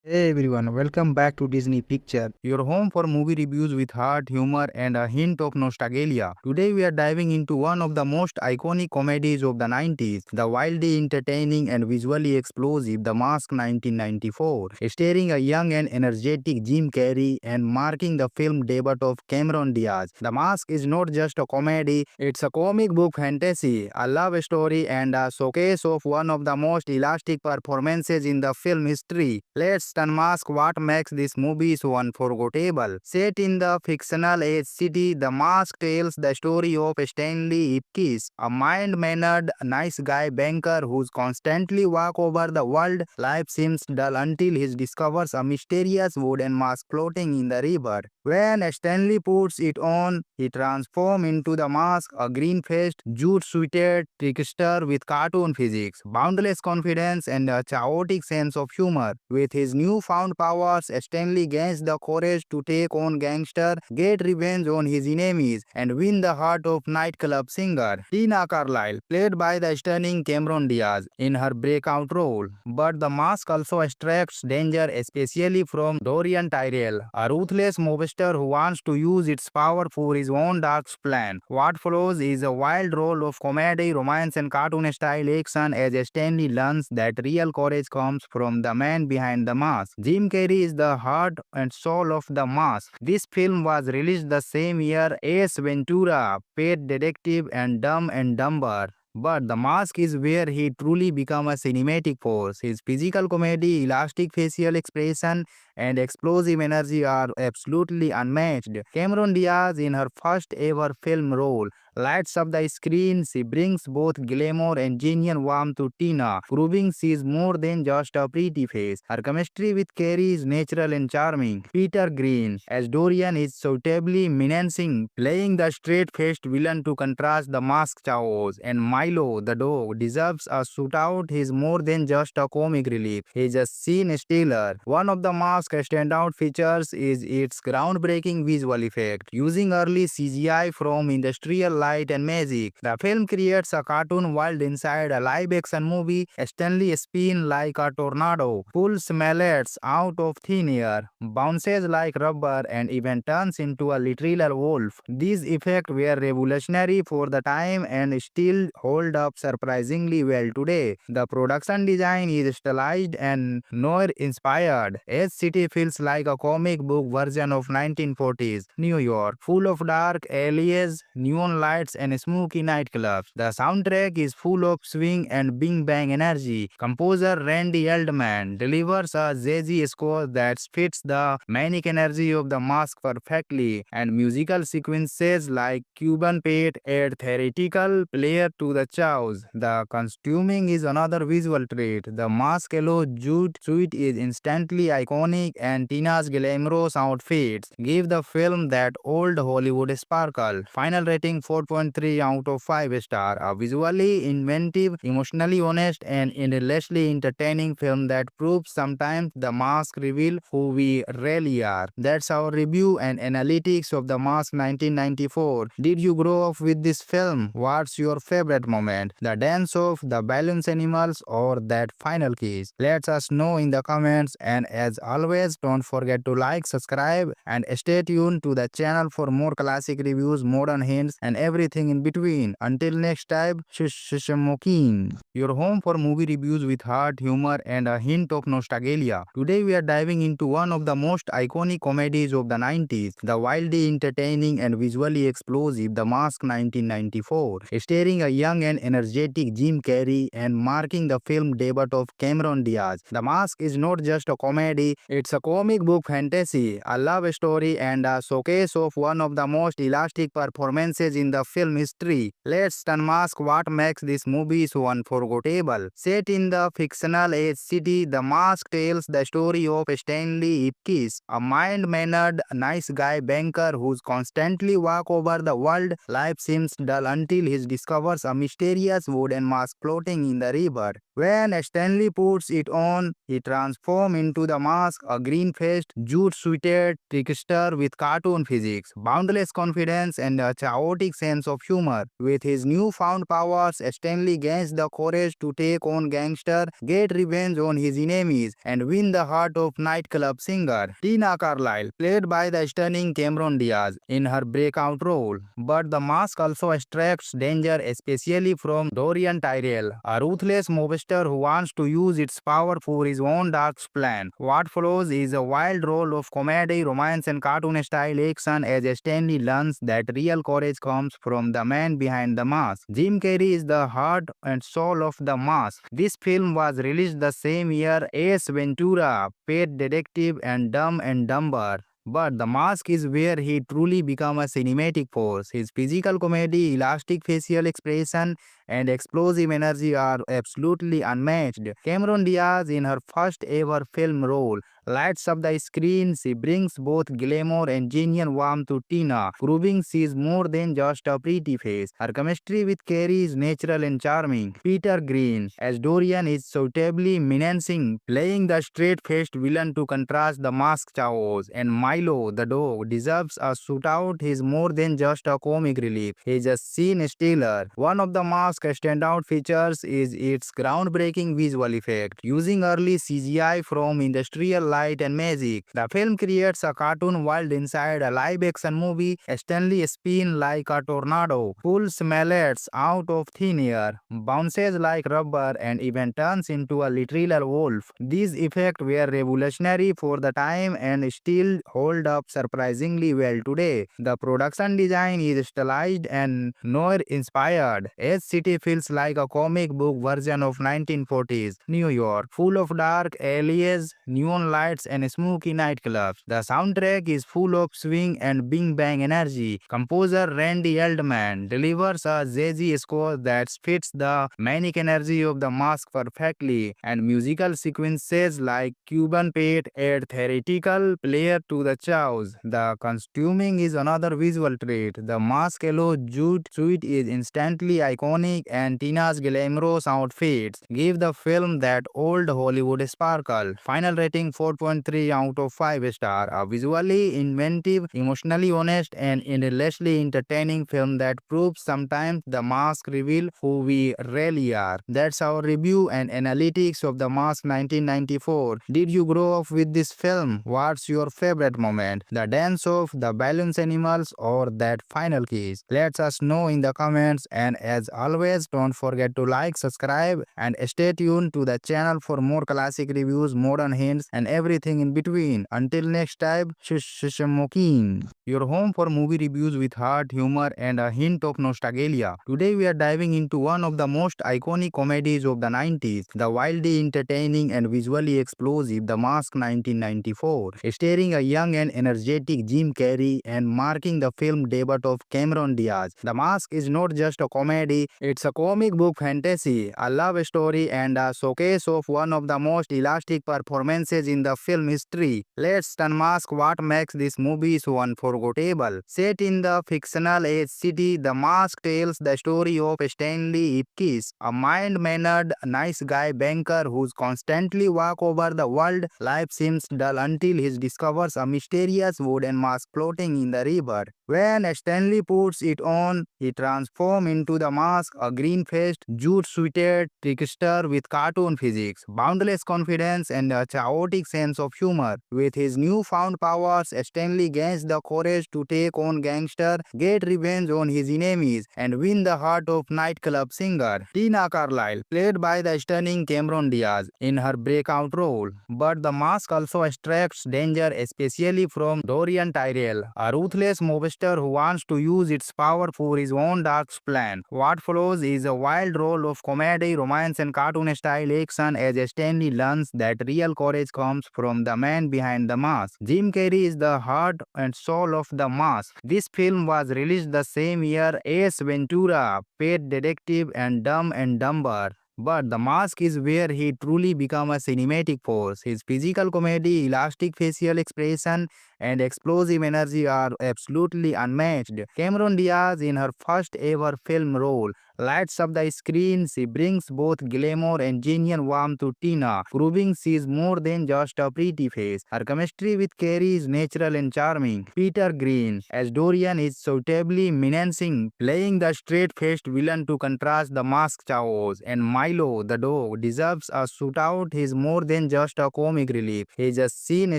Hey everyone, welcome back to Disney Picture, your home for movie reviews with heart, humor, and a hint of nostalgia. Today we are diving into one of the most iconic comedies of the 90s, the wildly entertaining and visually explosive The Mask 1994, starring a young and energetic Jim Carrey and marking the film debut of Cameron Diaz. The Mask is not just a comedy, it's a comic book fantasy, a love story, and a showcase of one of the most elastic performances in the film history. Let's unmask what makes this movie so unforgettable. Set in the fictional age city, The Mask tells the story of Stanley Ipkiss, a mild-mannered, nice guy banker who's constantly walk over the world. Life seems dull until he discovers a mysterious wooden mask floating in the river. When Stanley puts it on, he transforms into the mask, a green-faced, jute-suited trickster with cartoon physics, boundless confidence, and a chaotic sense of humor. With his newfound powers, Stanley gains the courage to take on gangster, get revenge on his enemies, and win the heart of nightclub singer Tina Carlyle, played by the stunning Cameron Diaz in her breakout role. But the mask also extracts danger, especially from Dorian Tyrell, a ruthless mobster who wants to use its power for his own dark plan. What follows is a wild roll of comedy, romance, and cartoon-style action as Stanley learns that real courage comes from the man behind the mask. Jim Carrey is the heart and soul of the mask. This film was released the same year as Ventura, Pet Detective, and Dumb and Dumber. But The Mask is where he truly became a cinematic force. His physical comedy, elastic facial expression, and explosive energy are absolutely unmatched. Cameron Diaz, in her first ever film role, lights up the screen. She brings both glamour and genuine warmth to Tina, proving she is more than just a pretty face. Her chemistry with Carey is natural and charming. Peter Green, as Dorian, is suitably menacing, playing the straight-faced villain to contrast the masked chaos. And Milo, the dog, deserves a shootout. He is more than just a comic relief. He is a scene stealer. One of the mask's standout features is its groundbreaking visual effect, using early CGI from industrial light and magic. The film creates a cartoon world inside a live-action movie. Stanley spins like a tornado, pulls mallets out of thin air, bounces like rubber, and even turns into a literal wolf. These effects were revolutionary for the time and still hold up surprisingly well today. The production design is stylized and noir-inspired. Edge City feels like a comic book version of 1940s New York, full of dark alleys, neon lights, and smoky nightclubs. The soundtrack is full of swing and bing bang energy. Composer Randy Eldman delivers a jazzy score that fits the manic energy of the mask perfectly, and musical sequences like Cuban Pete add theatrical flair to the chaos. The costuming is another visual treat. The mask yellow jute suit is instantly iconic, and Tina's glamorous outfits give the film that old Hollywood sparkle. Final rating 4.3 out of 5 star. A visually inventive, emotionally honest, and endlessly entertaining film that proves sometimes the mask reveal who we really are. That's our review and analytics of The Mask 1994. Did you grow up with this film? What's your favorite moment? The dance of the balloons animals or that final kiss? Let us know in the comments, and as always, don't forget to like, subscribe, and stay tuned to the channel for more classic reviews, modern hints, and everything in between. Until next time, Shishamokin, your home for movie reviews with heart, humor, and a hint of nostalgia. Today we are diving into one of the most iconic comedies of the 90s, the wildly entertaining and visually explosive The Mask 1994, starring a young and energetic Jim Carrey and marking the film debut of Cameron Diaz. The Mask is not just a comedy, it's a comic book fantasy, a love story, and a showcase of one of the most elastic performances in the film history. Let's unmask what makes this movie so unforgettable. Set in the fictional age city, The Mask tells the story of Stanley Ipkiss, a mild-mannered, nice guy banker who's constantly walk over the world. Life seems dull until he discovers a mysterious wooden mask floating in the river. When Stanley puts it on, he transforms into the mask, a green-faced, jute-suited trickster with cartoon physics, boundless confidence, and a chaotic sense of humor. With his newfound powers, Stanley gains the courage to take on gangster, get revenge on his enemies, and win the heart of nightclub singer Tina Carlyle, played by the stunning Cameron Diaz in her breakout role. But the mask also extracts danger, especially from Dorian Tyrell, a ruthless mobster mobster who wants to use its power for his own dark plan. What follows is a wild roll of comedy, romance, and cartoon-style action as Stanley learns that real courage comes from the man behind the mask. Jim Carrey is the heart and soul of the mask. This film was released the same year as Ventura, Pet Detective, and Dumb and Dumber. But the mask is where he truly becomes a cinematic force. His physical comedy, elastic facial expression, and explosive energy are absolutely unmatched. Cameron Diaz, in her first ever film role, lights up the screen. She brings both glamour and genuine warmth to Tina, proving she is more than just a pretty face. Her chemistry with Carey is natural and charming. Peter Green, as Dorian, is suitably menacing, playing the straight-faced villain to contrast the masked chaos. And Milo, the dog, deserves a shootout. He is more than just a comic relief. He is a scene stealer. One of the mask's standout features is its groundbreaking visual effect. Using early CGI from industrial light and magic, the film creates a cartoon world inside a live-action movie. Stanley spins like a tornado, pulls mallets out of thin air, bounces like rubber, and even turns into a literal wolf. These effects were revolutionary for the time and still hold up surprisingly well today. The production design is stylized and noir-inspired, as city feels like a comic book version of 1940s New York, full of dark alleys, neon lights, and smoky nightclubs. The soundtrack is full of swing and bing bang energy. Composer Randy Eldman delivers a jazzy score that fits the manic energy of the mask perfectly, and musical sequences like Cuban Pete add theatrical flair to the chaos. The costuming is another visual trait. The mask yellow jute suit is instantly iconic, and Tina's glamorous outfits give the film that old Hollywood sparkle. Final rating 4.3 out of 5 stars. A visually inventive, emotionally honest, and endlessly entertaining film that proves sometimes the mask reveal who we really are. That's our review and analytics of The Mask 1994. Did you grow up with this film? What's your favorite moment? The dance of the balloons animals or that final kiss? Let us know in the comments, and as always, don't forget to like, subscribe, and stay tuned to the channel for more classic reviews, modern hints, and everything in between. Until next time, Shishamokin, your home for movie reviews with heart, humor, and a hint of nostalgia. Today we are diving into one of the most iconic comedies of the 90s, the wildly entertaining and visually explosive The Mask 1994, starring a young and energetic Jim Carrey and marking the film debut of Cameron Diaz. The Mask is not just a comedy, it's a comic book fantasy, a love story, and a showcase of one of the most elastic performances in the film history. Let's unmask what makes this movie so unforgettable. Set in the fictional age city, The Mask tells the story of Stanley Ipkiss, a mild-mannered, nice guy banker who's constantly walk over the world. Life seems dull until he discovers a mysterious wooden mask floating in the river. When Stanley puts it on, he transforms into the mask, a green-faced, jute-suited trickster with cartoon physics, boundless confidence, and a chaotic sense of humor. With his newfound powers, Stanley gains the courage to take on gangster, get revenge on his enemies, and win the heart of nightclub singer Tina Carlyle, played by the stunning Cameron Diaz, in her breakout role. But the mask also extracts danger, especially from Dorian Tyrell, a ruthless mobster who wants to use its power for his own dark plan. What follows is a wild roll of comedy, romance, and cartoon-style action as Stanley learns that real courage comes from the man behind the mask. Jim Carrey is the heart and soul of the mask. This film was released the same year as Ventura, Pet Detective, and Dumb and Dumber. But the mask is where he truly becomes a cinematic force. His physical comedy, elastic facial expression, and explosive energy are absolutely unmatched. Cameron Diaz, in her first ever film role, lights up the screen. She brings both glamour and genuine warmth to Tina, proving she is more than just a pretty face. Her chemistry with Carey is natural and charming. Peter Green, as Dorian, is suitably menacing, playing the straight-faced villain to contrast the masked chaos. And Milo, the dog, deserves a shootout. He is more than just a comic relief. He is a scene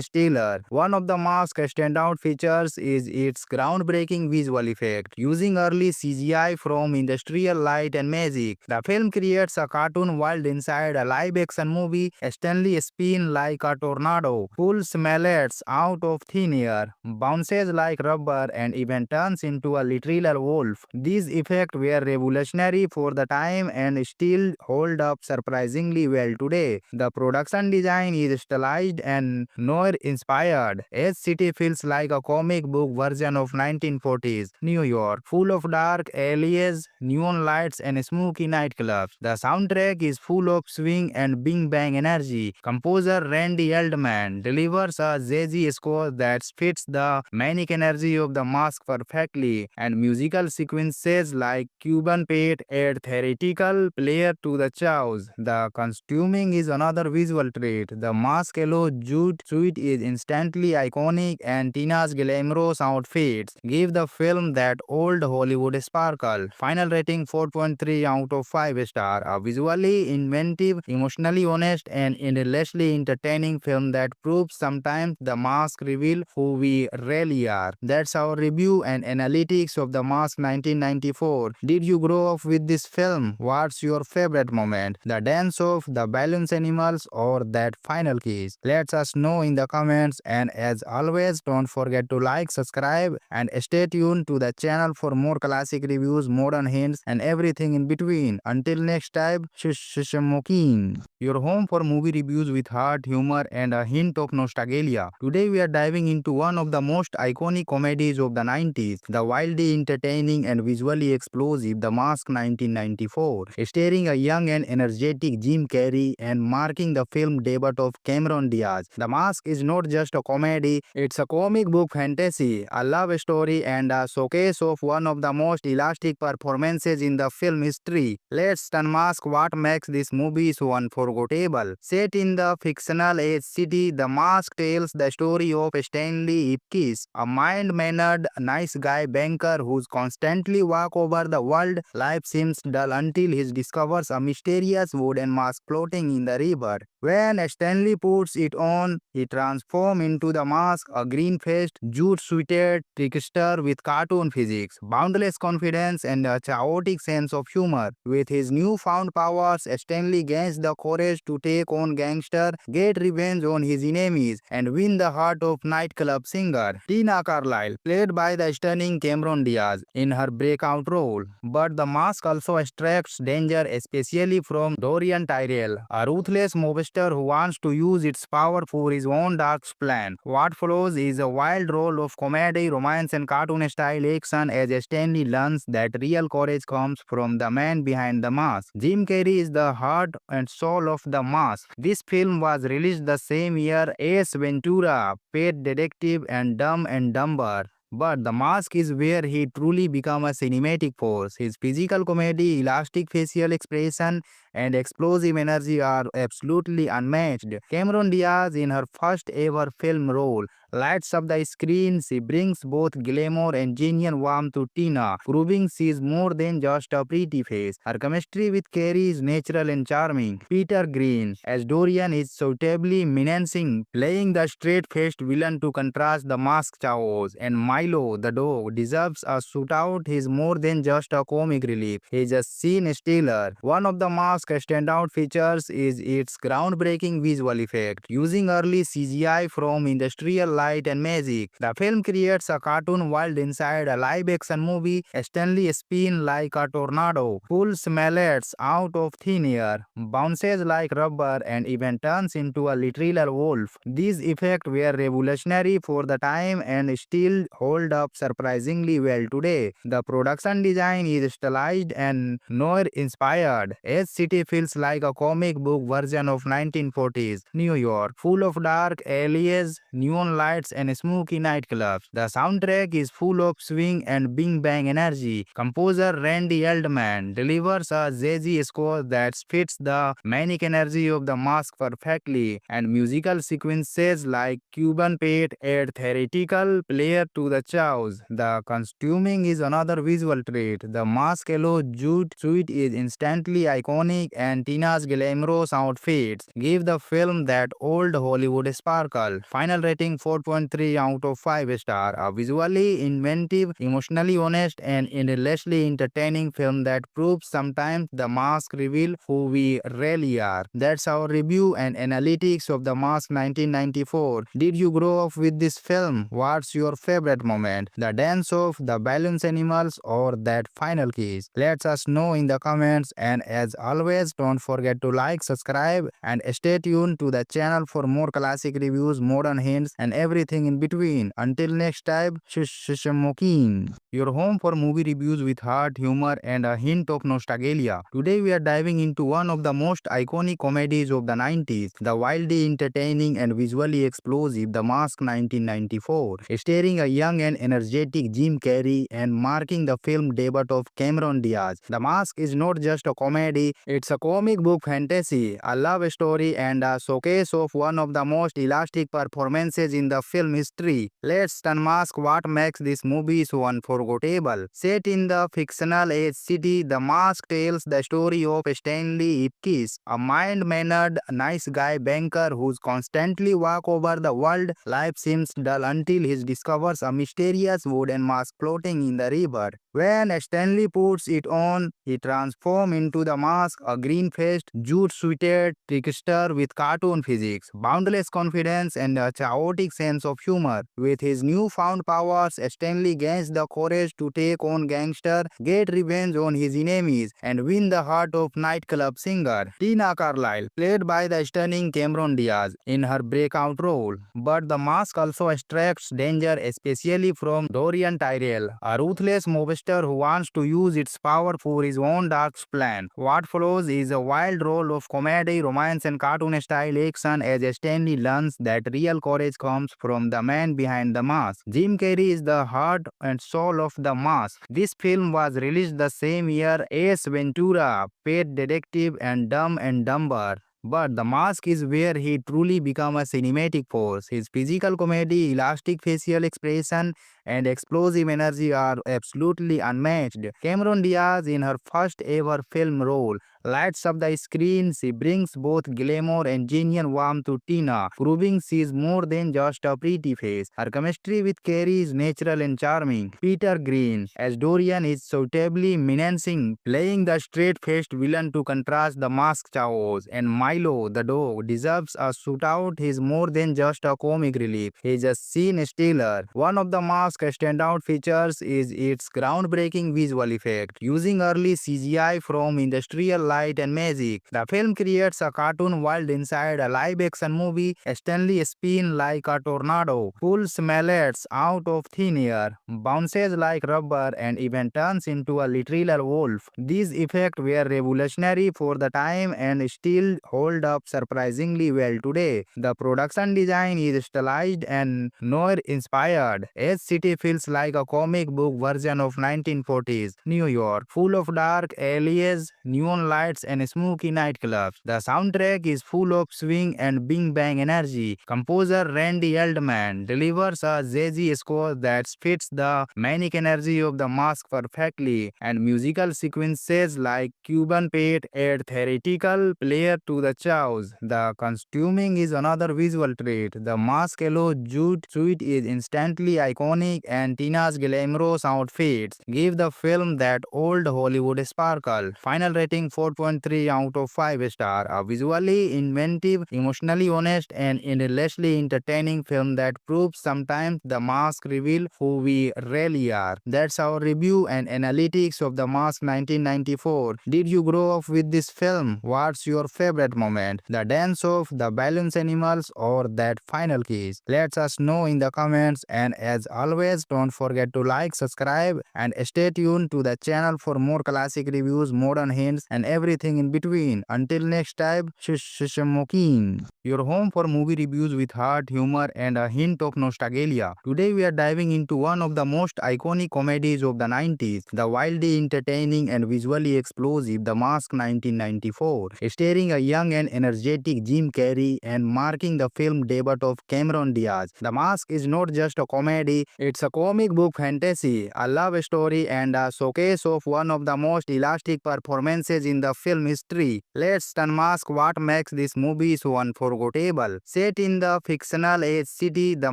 stealer. One of the mask's Mask's standout features is its groundbreaking visual effect. Using early CGI from industrial light and magic, the film creates a cartoon world inside a live-action movie. Stanley spins like a tornado, pulls mallets out of thin air, bounces like rubber, and even turns into a literal wolf. These effects were revolutionary for the time and still hold up surprisingly well today. The production design is stylized and noir inspired. Edge City feels like a comic book version of 1940s New York, full of dark alleys, neon lights, and smoky nightclubs. The soundtrack is full of swing and bing bang energy. Composer Randy Eldman delivers a jazzy score that fits the manic energy of the mask perfectly, and musical sequences like Cuban Pete add theatrical flair to the chaos. The costuming is another visual trait. The mask yellow jute suit is instantly iconic, and Tina's glamorous outfits give the film that old Hollywood sparkle. Final rating 4.3 out of 5 star. A visually inventive, emotionally honest, and endlessly entertaining film that proves sometimes the mask reveal who we really are. That's our review and analytics of The Mask 1994. Did you grow up with this film? What's your favorite moment? The dance of the balloons animals or that final kiss? Let us know in the comments, and as always, don't forget to like, subscribe, and stay tuned to the channel for more classic reviews, modern hints, and everything in between. Until next time, Shishamokin, your home for movie reviews with heart, humor, and a hint of nostalgia. Today we are diving into one of the most iconic comedies of the 90s, the wildly entertaining and visually explosive The Mask 1994, starring a young and energetic Jim Carrey and marking the film debut of Cameron Diaz. The Mask is not just a comedy, it's a comic book fantasy, a love story, and a showcase of one of the most elastic performances in the film history. Let's unmask what makes this movie so unforgettable. Set in the fictional Edge City, The Mask tells the story of Stanley Ipkiss, a mild-mannered, nice guy banker who's constantly walk over the world. Life seems dull until he discovers a mysterious wooden mask floating in the river. When Stanley puts it on, he transforms into the mask, a green-faced, jute-suited trickster with cartoon physics, boundless confidence, and a chaotic sense of humor. With his newfound powers, Stanley gains the courage to take on gangster, get revenge on his enemies, and win the heart of nightclub singer Tina Carlyle, played by the stunning Cameron Diaz in her breakout role. But the mask also extracts danger, especially from Dorian Tyrell, a ruthless mobster who wants to use its power for his own dark plan. What follows is a wild role of comedy, romance, and cartoon-style action as Stanley learns that real courage comes from the man behind the mask. Jim Carrey is the heart and soul of the mask. This film was released the same year as Ventura, Pet Detective, and Dumb and Dumber. But The Mask is where he truly became a cinematic force. His physical comedy, elastic facial expression, and explosive energy are absolutely unmatched. Cameron Diaz, in her first ever film role, lights up the screen. She brings both glamour and genuine warmth to Tina, proving she is more than just a pretty face. Her chemistry with Carey is natural and charming. Peter Green, as Dorian, is suitably menacing, playing the straight-faced villain to contrast the mask chaos. And Milo, the dog, deserves a shootout. He is more than just a comic relief. He is a scene stealer. One of the mask's standout features is its groundbreaking visual effect. Using early CGI from industrial light and magic, the film creates a cartoon world inside a live-action movie. Stanley spins like a tornado, pulls mallets out of thin air, bounces like rubber, and even turns into a literal wolf. These effects were revolutionary for the time and still hold up surprisingly well today. The production design is stylized and noir inspired. Edge City feels like a comic book version of 1940s New York, full of dark alleys, neon lights, and smoky nightclubs. The soundtrack is full of swing and bing bang energy. Composer Randy Eldman delivers a jazzy score that fits the manic energy of the mask perfectly, and musical sequences like Cuban Pete add theatrical flair to the chaos. The costuming is another visual trait. The mask yellow jute suit is instantly iconic, and Tina's glamorous outfits give the film that old Hollywood sparkle. Final rating 4. 4.3 out of 5 star. A visually inventive, emotionally honest, and endlessly entertaining film that proves sometimes the mask reveal who we really are. That's our review and analytics of The Mask 1994. Did you grow up with this film? What's your favorite moment? The dance of the balloons animals or that final kiss? Let us know in the comments, and as always, don't forget to like, subscribe, and stay tuned to the channel for more classic reviews, modern hints, and everything in between. Until next time, Shishamokin, your home for movie reviews with heart, humor, and a hint of nostalgia. Today we are diving into one of the most iconic comedies of the 90s, the wildly entertaining and visually explosive The Mask 1994, starring a young and energetic Jim Carrey and marking the film debut of Cameron Diaz. The Mask is not just a comedy, it's a comic book fantasy, a love story, and a showcase of one of the most elastic performances in the film history. Let's unmask what makes this movie so unforgettable. Set in the fictional age city, The Mask tells the story of Stanley Ipkiss, a mild-mannered, nice guy banker who's constantly walk over the world. Life seems dull until he discovers a mysterious wooden mask floating in the river. When Stanley puts it on, he transforms into the mask, a green-faced, jute-suited trickster with cartoon physics, boundless confidence, and a chaotic sense of humor. With his newfound powers, Stanley gains the courage to take on gangster, get revenge on his enemies, and win the heart of nightclub singer Tina Carlyle, played by the stunning Cameron Diaz in her breakout role. But the mask also attracts danger, especially from Dorian Tyrell, a ruthless mobster who wants to use its power for his own dark plan. What follows is a wild role of comedy, romance, and cartoon-style action as Stanley learns that real courage comes from the man behind the mask. Jim Carrey is the heart and soul of the mask. This film was released the same year as Ventura, Pet Detective, and Dumb and Dumber. But The Mask is where he truly became a cinematic force. His physical comedy, elastic facial expression, and explosive energy are absolutely unmatched. Cameron Diaz, in her first ever film role, lights up the screen. She brings both glamour and genuine warmth to Tina, proving she is more than just a pretty face. Her chemistry with Carey is natural and charming. Peter Green, as Dorian, is suitably menacing, playing the straight-faced villain to contrast the masked chaos. And Milo, the dog, deserves a shootout. He is more than just a comic relief. He is a scene stealer. One of the mask's standout features is its groundbreaking visual effect, using early CGI from industrial light and magic. The film creates a cartoon world inside a live-action movie. Stanley spins like a tornado, pulls mallets out of thin air, bounces like rubber, and even turns into a literal wolf. These effects were revolutionary for the time and still hold up surprisingly well today. The production design is stylized and noir-inspired. Edge City feels like a comic book version of 1940s New York, full of dark alleys, neon lights, and smoky nightclubs. The soundtrack is full of swing and bing bang energy. Composer Randy Eldman delivers a jazzy score that fits the manic energy of the mask perfectly, and musical sequences like Cuban Pete add theatrical flair to the chaos. The costuming is another visual treat. The mask yellow jute suit is instantly iconic, and Tina's glamorous outfits give the film that old Hollywood sparkle. Final rating 4.3 out of 5 star. A visually inventive, emotionally honest, and endlessly entertaining film that proves sometimes the mask reveal who we really are. That's our review and analytics of The Mask 1994. Did you grow up with this film? What's your favorite moment? The dance of the balloons animals or that final kiss? Let us know in the comments, and as always, don't forget to like, subscribe, and stay tuned to the channel for more classic reviews, modern hints, and everything in between. Until next time, Shishamokin, your home for movie reviews with heart, humor, and a hint of nostalgia. Today we are diving into one of the most iconic comedies of the 90s, the wildly entertaining and visually explosive The Mask 1994, starring a young and energetic Jim Carrey and marking the film debut of Cameron Diaz. The Mask is not just a comedy, it's a comic book fantasy, a love story, and a showcase of one of the most elastic performances in the the film history. Let's unmask what makes this movie so unforgettable. Set in the fictional age city, The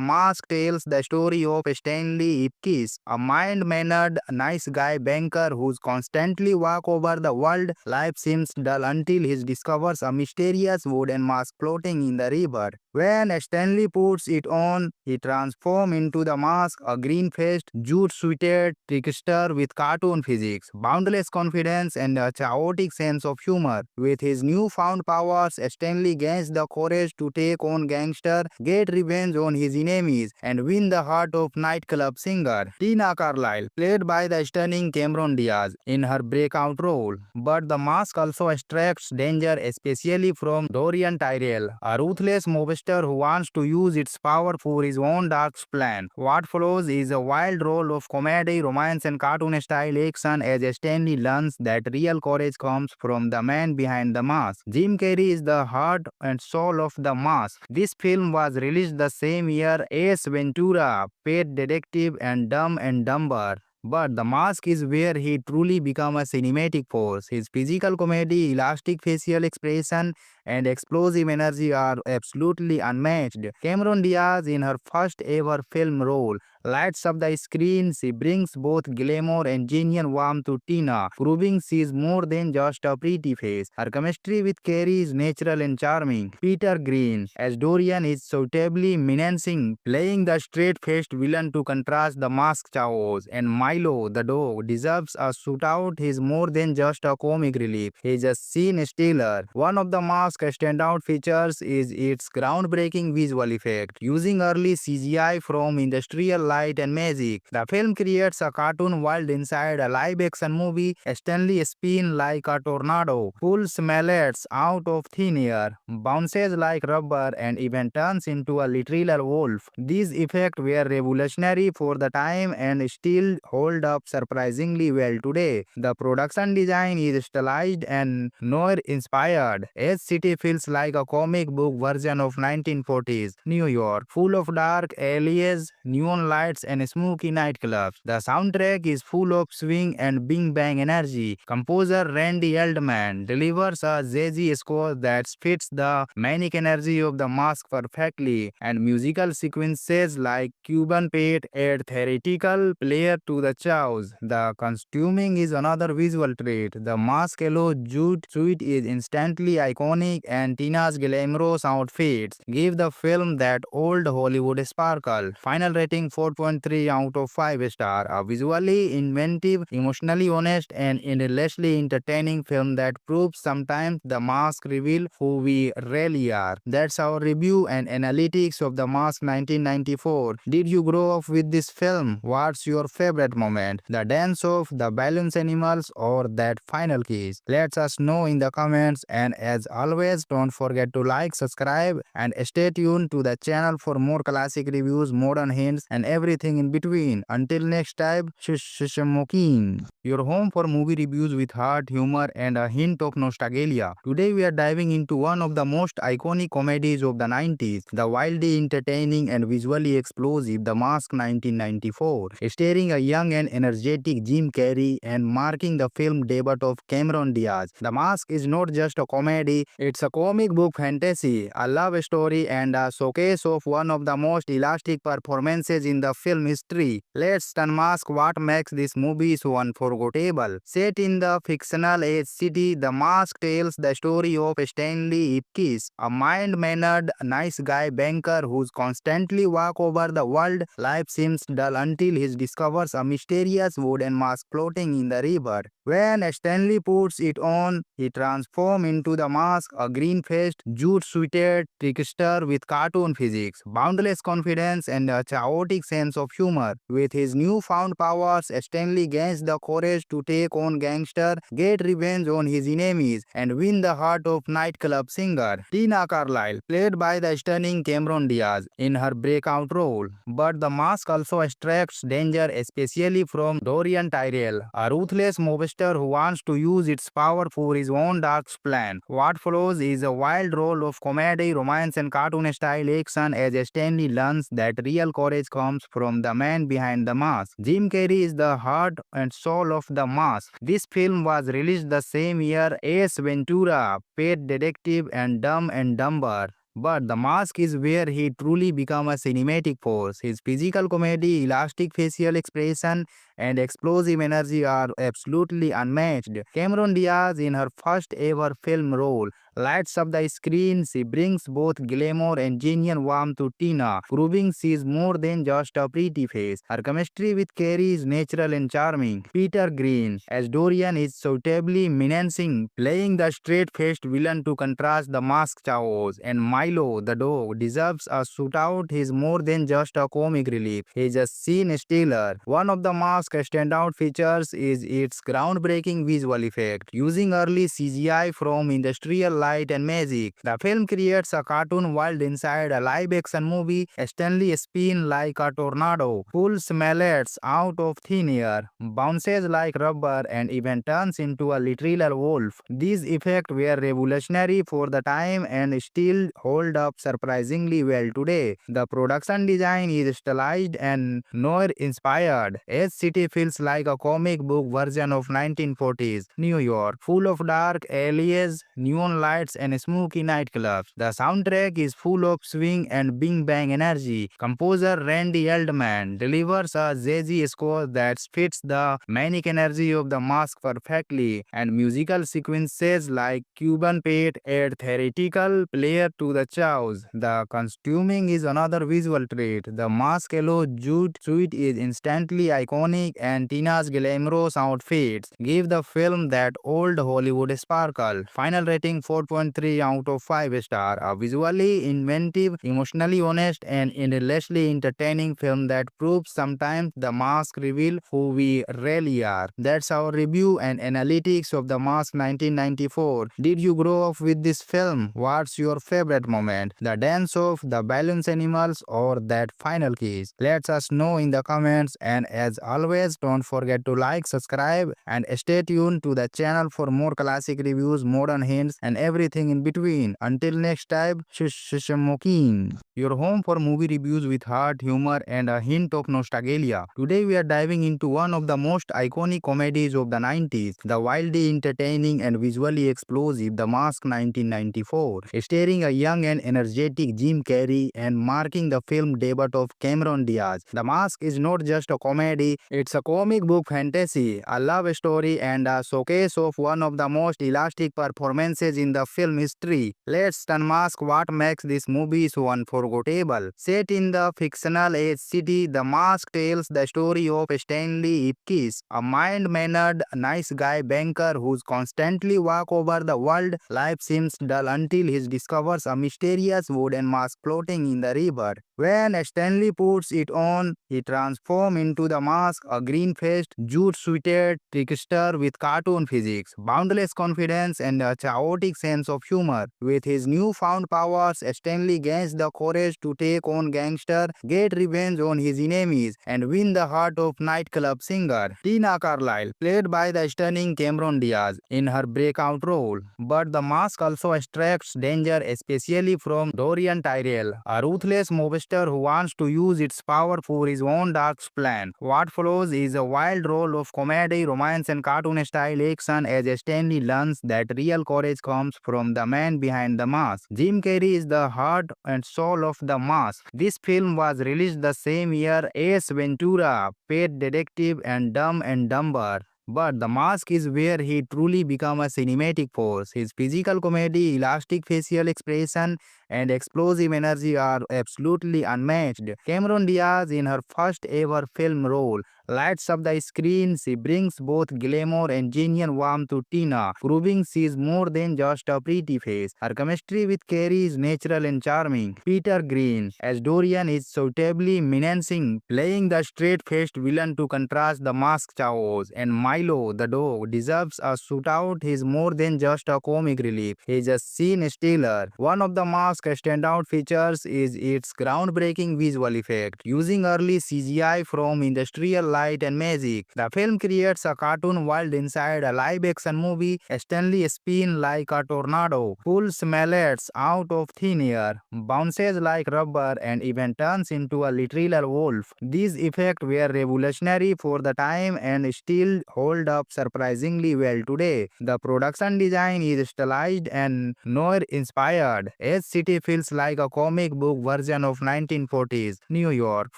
Mask tells the story of Stanley Ipkiss, a mild-mannered, nice guy banker who's constantly walk over the world. Life seems dull until he discovers a mysterious wooden mask floating in the river. When Stanley puts it on, he transforms into the mask, a green-faced, jute-suited trickster with cartoon physics, boundless confidence, and a chaotic sense of humor. With his newfound powers, Stanley gains the courage to take on gangster, get revenge on his enemies, and win the heart of nightclub singer Tina Carlyle, played by the stunning Cameron Diaz in her breakout role. But the mask also attracts danger, especially from Dorian Tyrell, a ruthless mobster who wants to use its power for his own dark plan. What follows is a wild role of comedy, romance, and cartoon-style action as Stanley learns that real courage comes from the man behind the mask. Jim Carrey is the heart and soul of the mask. This film was released the same year as Ventura, Pet Detective, and Dumb and Dumber. But The Mask is where he truly becomes a cinematic force. His physical comedy, elastic facial expression, and explosive energy are absolutely unmatched. Cameron Diaz, in her first ever film role, lights up the screen. She brings both glamour and genuine warmth to Tina, proving she is more than just a pretty face. Her chemistry with Carey is natural and charming. Peter Green, as Dorian, is suitably menacing, playing the straight-faced villain to contrast the masked chaos. And Milo, the dog, deserves a shootout. He is more than just a comic relief. He is a scene stealer. One of the mask's standout features is its groundbreaking visual effect, using early CGI from industrial light and magic. The film creates a cartoon world inside a live-action movie. Stanley spins like a tornado, pulls mallets out of thin air, bounces like rubber, and even turns into a literal wolf. These effects were revolutionary for the time and still hold up surprisingly well today. The production design is stylized and noir-inspired. Edge City feels like a comic book version of 1940s New York, full of dark alleys, neon lights, and smoky nightclubs. The soundtrack is full of swing and bing bang energy. Composer Randy Eldman delivers a jazzy score that fits the manic energy of the mask perfectly, and musical sequences like Cuban Pete add theatrical flair to the chaos. The costuming is another visual treat. The mask yellow jute suit is instantly iconic, and Tina's glamorous outfits give the film that old Hollywood sparkle. Final rating 4.3 out of 5 star. A visually inventive, emotionally honest, and endlessly entertaining film that proves sometimes the mask reveal who we really are. That's our review and analytics of The Mask 1994. Did you grow up with this film? What's your favorite moment? The dance of the balloons animals or that final kiss? Let us know in the comments, and as always, don't forget to like, subscribe, and stay tuned to the channel for more classic reviews, modern hints, and everything in between. Until next time, Shishamokin, your home for movie reviews with heart, humor, and a hint of nostalgia. Today we are diving into one of the most iconic comedies of the 90s, the wildly entertaining and visually explosive The Mask 1994, starring a young and energetic Jim Carrey and marking the film debut of Cameron Diaz. The Mask is not just a comedy, it's a comic book fantasy, a love story, and a showcase of one of the most elastic performances in the film history. Let's unmask what makes this movie so unforgettable. Set in the fictional age city, The Mask tells the story of Stanley Ipkiss, a mild-mannered, nice guy banker who's constantly walk over the world. Life seems dull until he discovers a mysterious wooden mask floating in the river. When Stanley puts it on, he transforms into the mask, a green-faced, jute-suited trickster with cartoon physics, boundless confidence, and a chaotic sense of humor. With his newfound powers, Stanley gains the courage to take on gangster, get revenge on his enemies, and win the heart of nightclub singer Tina Carlyle, played by the stunning Cameron Diaz in her breakout role. But the mask also attracts danger, especially from Dorian Tyrell, a ruthless mobster who wants to use its power for his own dark plan. What follows is a wild role of comedy, romance, and cartoon-style action as Stanley learns that real courage comes from the man behind the mask. Jim Carrey is the heart and soul of The Mask. This film was released the same year as Ventura, Pet Detective, and Dumb and Dumber. But The Mask is where he truly became a cinematic force. His physical comedy, elastic facial expression, and explosive energy are absolutely unmatched. Cameron Diaz, in her first ever film role, lights up the screen. She brings both glamour and genuine warmth to Tina, proving she is more than just a pretty face. Her chemistry with Carey is natural and charming. Peter Green, as Dorian, is suitably menacing, playing the straight-faced villain to contrast the masked chaos. And Milo, the dog, deserves a shootout. He is more than just a comic relief. He is a scene stealer. One of the mask's standout features is its groundbreaking visual effect, using early CGI from industrial light and magic. The film creates a cartoon world inside a live-action movie. Stanley spins like a tornado, pulls mallets out of thin air, bounces like rubber, and even turns into a literal wolf. These effects were revolutionary for the time and still hold up surprisingly well today. The production design is stylized and noir-inspired. Each city feels like a comic book version of 1940s New York, full of dark alleys, neon lights, and smoky nightclubs. The soundtrack is full of swing and bing bang energy. Composer Randy Eldman delivers a jazzy score that fits the manic energy of The Mask perfectly, and musical sequences like Cuban Pete add theatrical flair to the chaos. The costuming is another visual treat. The Mask yellow jute suit is instantly iconic, and Tina's glamorous outfits give the film that old Hollywood sparkle. Final rating 4.3 out of 5 star. A visually inventive, emotionally honest, and endlessly entertaining film that proves sometimes The Mask reveal who we really are. That's our review and analytics of The Mask 1994. Did you grow up with this film? What's your favorite moment? The dance off, the balloons animals, or that final kiss? Let us know in the comments, and as always, don't forget to like, subscribe, and stay tuned to the channel for more classic reviews, modern hints, and everything in between. Until next time, Shishamokin, your home for movie reviews with heart, humor, and a hint of nostalgia. Today we are diving into one of the most iconic comedies of the 90s, the wildly entertaining and visually explosive The Mask 1994, starring a young and energetic Jim Carrey and marking the film debut of Cameron Diaz. The Mask is not just a comedy, it's a comic book fantasy, a love story, and a showcase of one of the most elastic performances in the film history. Let's unmask what makes this movie so unforgettable. Set in the fictional age city, The Mask tells the story of Stanley Ipkiss, a mild-mannered, nice guy banker who's constantly walk over the world. Life seems dull until he discovers a mysterious wooden mask floating in the river. When Stanley puts it on, he transforms into the mask, a green-faced, jute-suited trickster with cartoon physics, boundless confidence, and a chaotic sense of humor. With his newfound powers, Stanley gains the courage to take on gangster, get revenge on his enemies, and win the heart of nightclub singer Tina Carlyle, played by the stunning Cameron Diaz, in her breakout role. But the mask also extracts danger, especially from Dorian Tyrell, a ruthless mobster who wants to use its power for his own dark plan. What follows is a wild roll of comedy, romance, and cartoon-style action as Stanley learns that real courage comes from the man behind the mask. Jim Carrey is the heart and soul of The Mask. This film was released the same year as Ventura, Pet Detective, and Dumb and Dumber. But The Mask is where he truly became a cinematic force. His physical comedy, elastic facial expression, and explosive energy are absolutely unmatched. Cameron Diaz, in her first ever film role, lights up the screen. She brings both glamour and genuine warmth to Tina, proving she is more than just a pretty face. Her chemistry with Carey is natural and charming. Peter Green, as Dorian, is suitably menacing, playing the straight-faced villain to contrast the masked chaos. And Milo, the dog, deserves a shootout. He is more than just a comic relief. He is a scene stealer. One of the mask's standout features is its groundbreaking visual effect, using early CGI from industrial light and magic. The film creates a cartoon world inside a live-action movie. Stanley spins like a tornado, pulls mallets out of thin air, bounces like rubber, and even turns into a literal wolf. These effects were revolutionary for the time and still hold up surprisingly well today. The production design is stylized and noir-inspired. Each city feels like a comic book version of 1940s New York,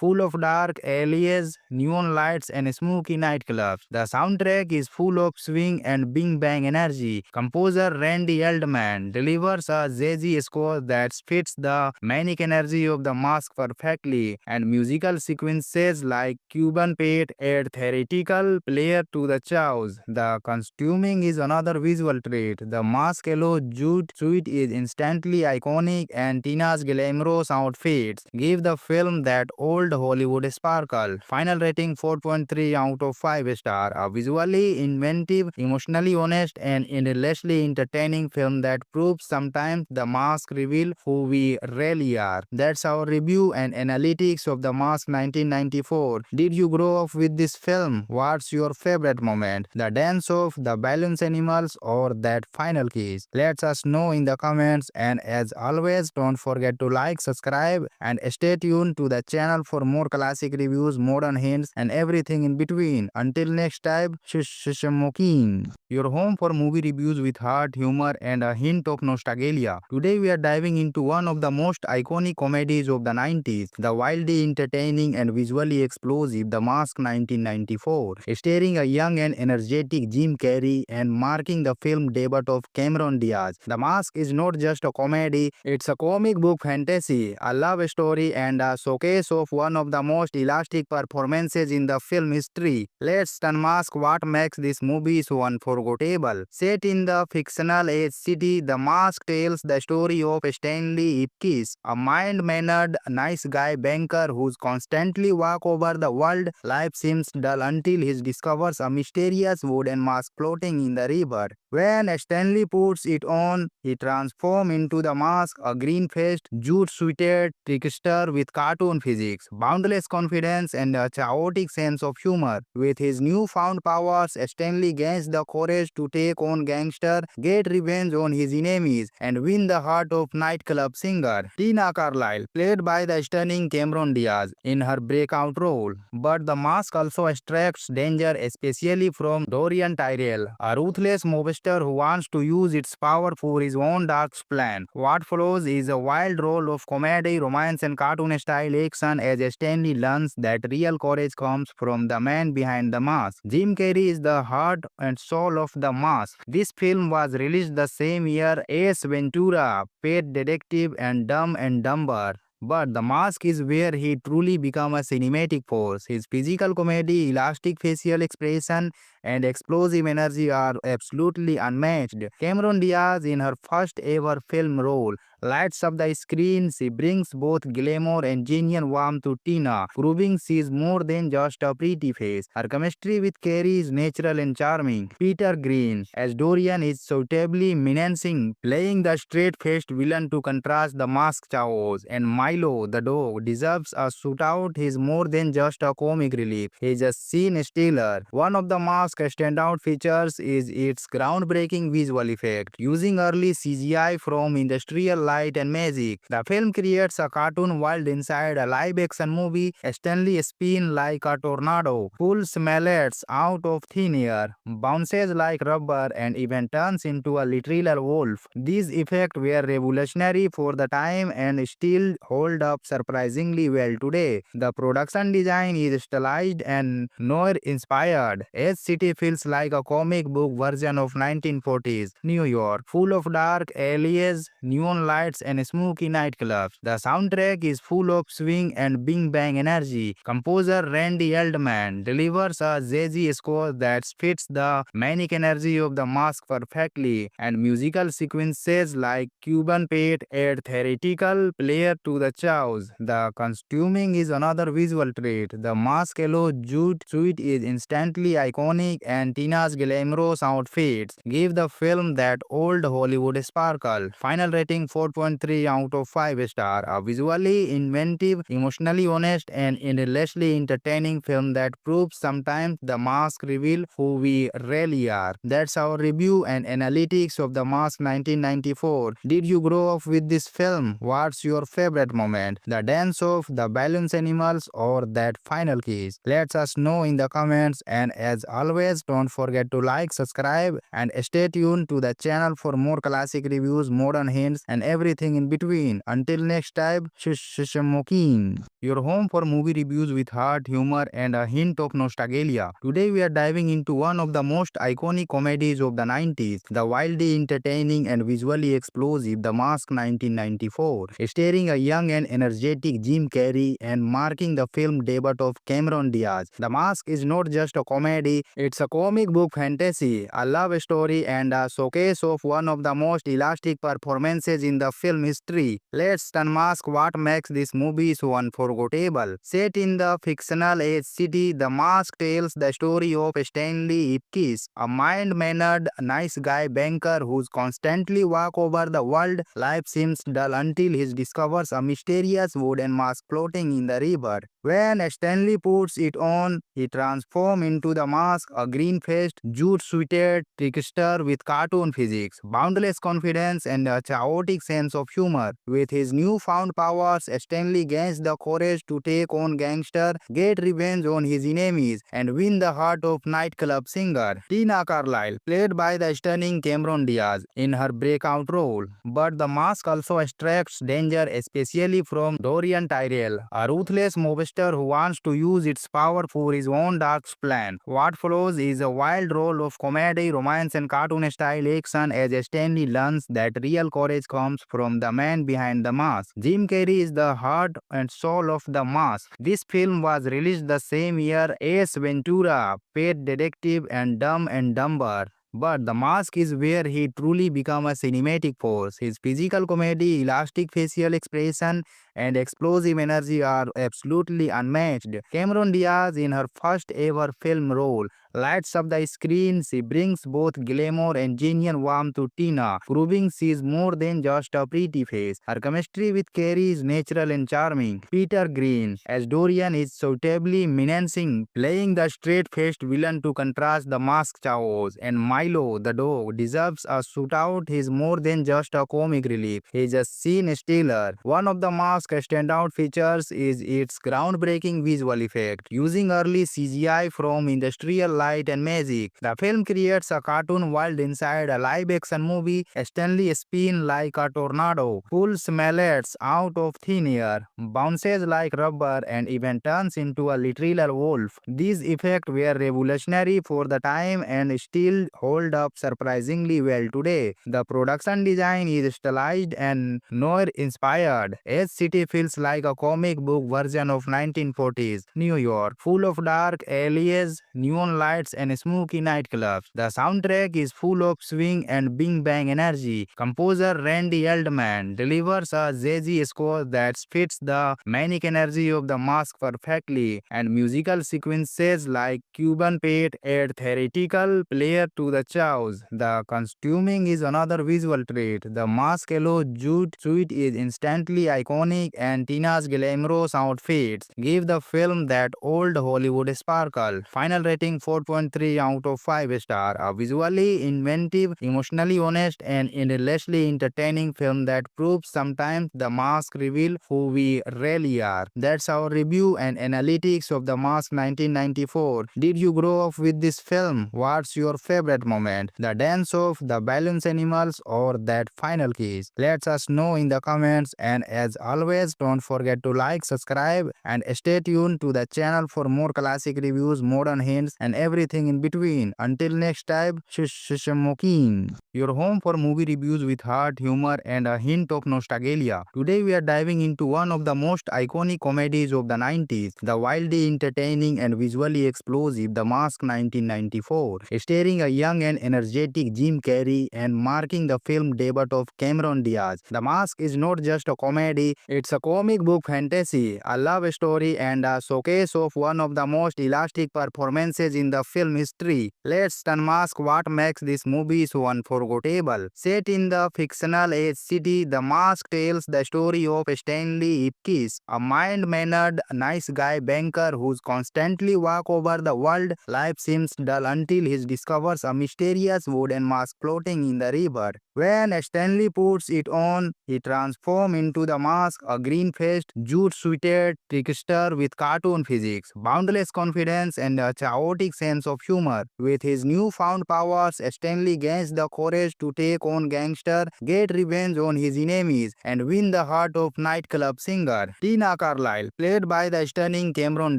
full of dark alleys, neon lights, and smoky nightclubs. The soundtrack is full of swing and bing bang energy. Composer Randy Eldman delivers a jazzy score that fits the manic energy of the mask perfectly, and musical sequences like Cuban Pete add theatrical flair to the chaos. The costuming is another visual trait. The mask yellow jute suit is instantly iconic, and Tina's glamorous outfits give the film that old Hollywood sparkle. Final rating 4.3 out of 5 star. A visually inventive, emotionally honest, and endlessly entertaining film that proves sometimes the mask reveal who we really are. That's our review and analytics of The Mask 1994. Did you grow up with this film? What's your favorite moment? The dance of the balloons animals or that final kiss? Let us know in the comments, and as always, don't forget to like, subscribe, and stay tuned to the channel for more classic reviews, modern hints, and everything in between. Until next time, Shishamokin, your home for movie reviews with heart, humor, and a hint of nostalgia. Today we are diving into one of the most iconic comedies of the 90s, the wildly entertaining and visually explosive The Mask 1994, starring a young and energetic Jim Carrey and marking the film debut of Cameron Diaz. The Mask is not just a comedy, it's a comic book fantasy, a love story, and a showcase of one of the most elastic performances in the film history. Let's unmask what makes this movie so unforgettable. Set in the fictional age city, The Mask tells the story of Stanley Ipkiss, a mild-mannered, nice guy banker who's constantly walk over the world. Life seems dull until he discovers a mysterious wooden mask floating in the river. When Stanley puts it on, he transforms into the mask, a green-faced, jute-suited trickster with cartoon physics, boundless confidence, and a chaotic sense of humor. With his newfound powers, Stanley gains the courage to take on gangster, get revenge on his enemies, and win the heart of nightclub singer Tina Carlyle, played by the stunning Cameron Diaz, in her breakout role. But the mask also extracts danger, especially from Dorian Tyrell, a ruthless mobster who wants to use its power for his own dark plan. What follows is a wild role of comedy, romance, and cartoon-style action as Stanley learns that real courage comes from the man behind the mask. Jim Carrey is the heart and soul of the mask. This film was released the same year as Ventura, Pet Detective, and Dumb and Dumber. But The Mask is where he truly became a cinematic force. His physical comedy, elastic facial expression, and explosive energy are absolutely unmatched. Cameron Diaz, in her first ever film role, lights up the screen. She brings both glamour and genuine warmth to Tina, proving she is more than just a pretty face. Her chemistry with Carey is natural and charming. Peter Green, as Dorian, is suitably menacing, playing the straight-faced villain to contrast the mask chaos. And Milo, the dog, deserves a shootout. He is more than just a comic relief. He is a scene stealer. One of the mask's standout features is its groundbreaking visual effect, using early CGI from industrial light and magic. The film creates a cartoon world inside a live-action movie. Stanley spins like a tornado, pulls mallets out of thin air, bounces like rubber, and even turns into a literal wolf. These effects were revolutionary for the time and still hold up surprisingly well today. The production design is stylized and noir-inspired. Each city feels like a comic book version of 1940s New York, full of dark alleys, neon lights, and smoky nightclubs. The soundtrack is full of swing and bing bang energy. Composer Randy Eldman delivers a jazzy score that fits the manic energy of the mask perfectly, and musical sequences like Cuban Pete add theatrical flair to the the chaos. The costuming is another visual trait. The mask yellow jute suit is instantly iconic, and Tina's glamorous outfits give the film that old Hollywood sparkle. Final rating 4.3 out of 5 star. A visually inventive, emotionally honest, and endlessly entertaining film that proves sometimes the mask reveal who we really are. That's our review and analytics of The Mask 1994. Did you grow up with this film? What's your favorite moment? The dance of the balloons animals or that final kiss? Let us know in the comments, and as always, don't forget to like, subscribe, and stay tuned to the channel for more classic reviews, modern hints, and everything in between. Until next time, Shishamokin, your home for movie reviews with heart, humor, and a hint of nostalgia. Today we are diving into one of the most iconic comedies of the 90s, the wildly entertaining and visually explosive The Mask 1994, starring a young and energetic Jim Carrey and marking the film debut of Cameron Diaz. The Mask is not just a comedy, it's a comic book fantasy, a love story, and a showcase of one of the most elastic performances in the film history. Let's unmask what makes this movie so unforgettable. Set in the fictional age city, The Mask tells the story of Stanley Ipkiss, a mild-mannered, nice guy banker who's constantly walk over the world. Life seems dull until he discovers a mysterious wooden mask floating in the river. When Stanley puts it on, he transforms into the mask, a green-faced, jute-suited trickster with cartoon physics, boundless confidence, and a chaotic sense of humor. With his newfound powers, Stanley gains the courage to take on gangster, get revenge on his enemies, and win the heart of nightclub singer Tina Carlyle, played by the stunning Cameron Diaz in her breakout role. But the mask also extracts danger, especially from Dorian Tyrell, a ruthless mobster who wants to use its power for his own dark plan. What follows is a wild role of comedy, romance, and cartoon-style action as Stanley learns that real courage comes from the man behind the mask. Jim Carrey is the heart and soul of the mask. This film was released the same year as Ventura, Pet Detective, and Dumb and Dumber. But The Mask is where he truly becomes a cinematic force. His physical comedy, elastic facial expression, and explosive energy are absolutely unmatched. Cameron Diaz, in her first ever film role, lights up the screen. She brings both glamour and genuine warmth to Tina, proving she is more than just a pretty face. Her chemistry with Carey is natural and charming. Peter Green, as Dorian, is suitably menacing, playing the straight-faced villain to contrast the masked chaos. And Milo, the dog, deserves a shootout. He is more than just a comic relief. He is a scene stealer. One of the mask's standout features is its groundbreaking visual effect, using early CGI from industrial light and magic. The film creates a cartoon world inside a live-action movie. Stanley spins like a tornado, pulls mallets out of thin air, bounces like rubber, and even turns into a literal wolf. These effects were revolutionary for the time and still hold up surprisingly well today. The production design is stylized and noir-inspired. Edge City feels like a comic book version of 1940s New York, full of dark alleys, neon lights, and smoky nightclubs. The soundtrack is full of swing and bing bang energy. Composer Randy Eldman delivers a jazzy score that fits the manic energy of the mask perfectly, and musical sequences like Cuban Pete add theatrical flair to the chaos. The costuming is another visual trait. The mask yellow jute suit is instantly iconic, and Tina's glamorous outfits give the film that old Hollywood sparkle. Final rating 4.3 out of 5 star. A visually inventive, emotionally honest, and endlessly entertaining film that proves sometimes the mask reveal who we really are. That's our review and analytics of The Mask 1994. Did you grow up with this film? What's your favorite moment? The dance of the balloons animals or that final kiss? Let us know in the comments, and as always, don't forget to like, subscribe, and stay tuned to the channel for more classic reviews, modern hints, and everything everything in between. Until next time, Shishamokin, your home for movie reviews with heart, humor, and a hint of nostalgia. Today we are diving into one of the most iconic comedies of the 90s, the wildly entertaining and visually explosive The Mask 1994, starring a young and energetic Jim Carrey and marking the film debut of Cameron Diaz. The Mask is not just a comedy, it's a comic book fantasy, a love story, and a showcase of one of the most elastic performances in the film history. Let's unmask what makes this movie so unforgettable. Set in the fictional age city, The Mask tells the story of Stanley Ipkiss, a mild-mannered, nice guy banker who's constantly walk over the world. Life seems dull until he discovers a mysterious wooden mask floating in the river. When Stanley puts it on, he transforms into the mask, a green-faced, jute-suited trickster with cartoon physics, boundless confidence, and a chaotic sense of humor. With his newfound powers, Stanley gains the courage to take on gangster, get revenge on his enemies, and win the heart of nightclub singer Tina Carlyle, played by the stunning Cameron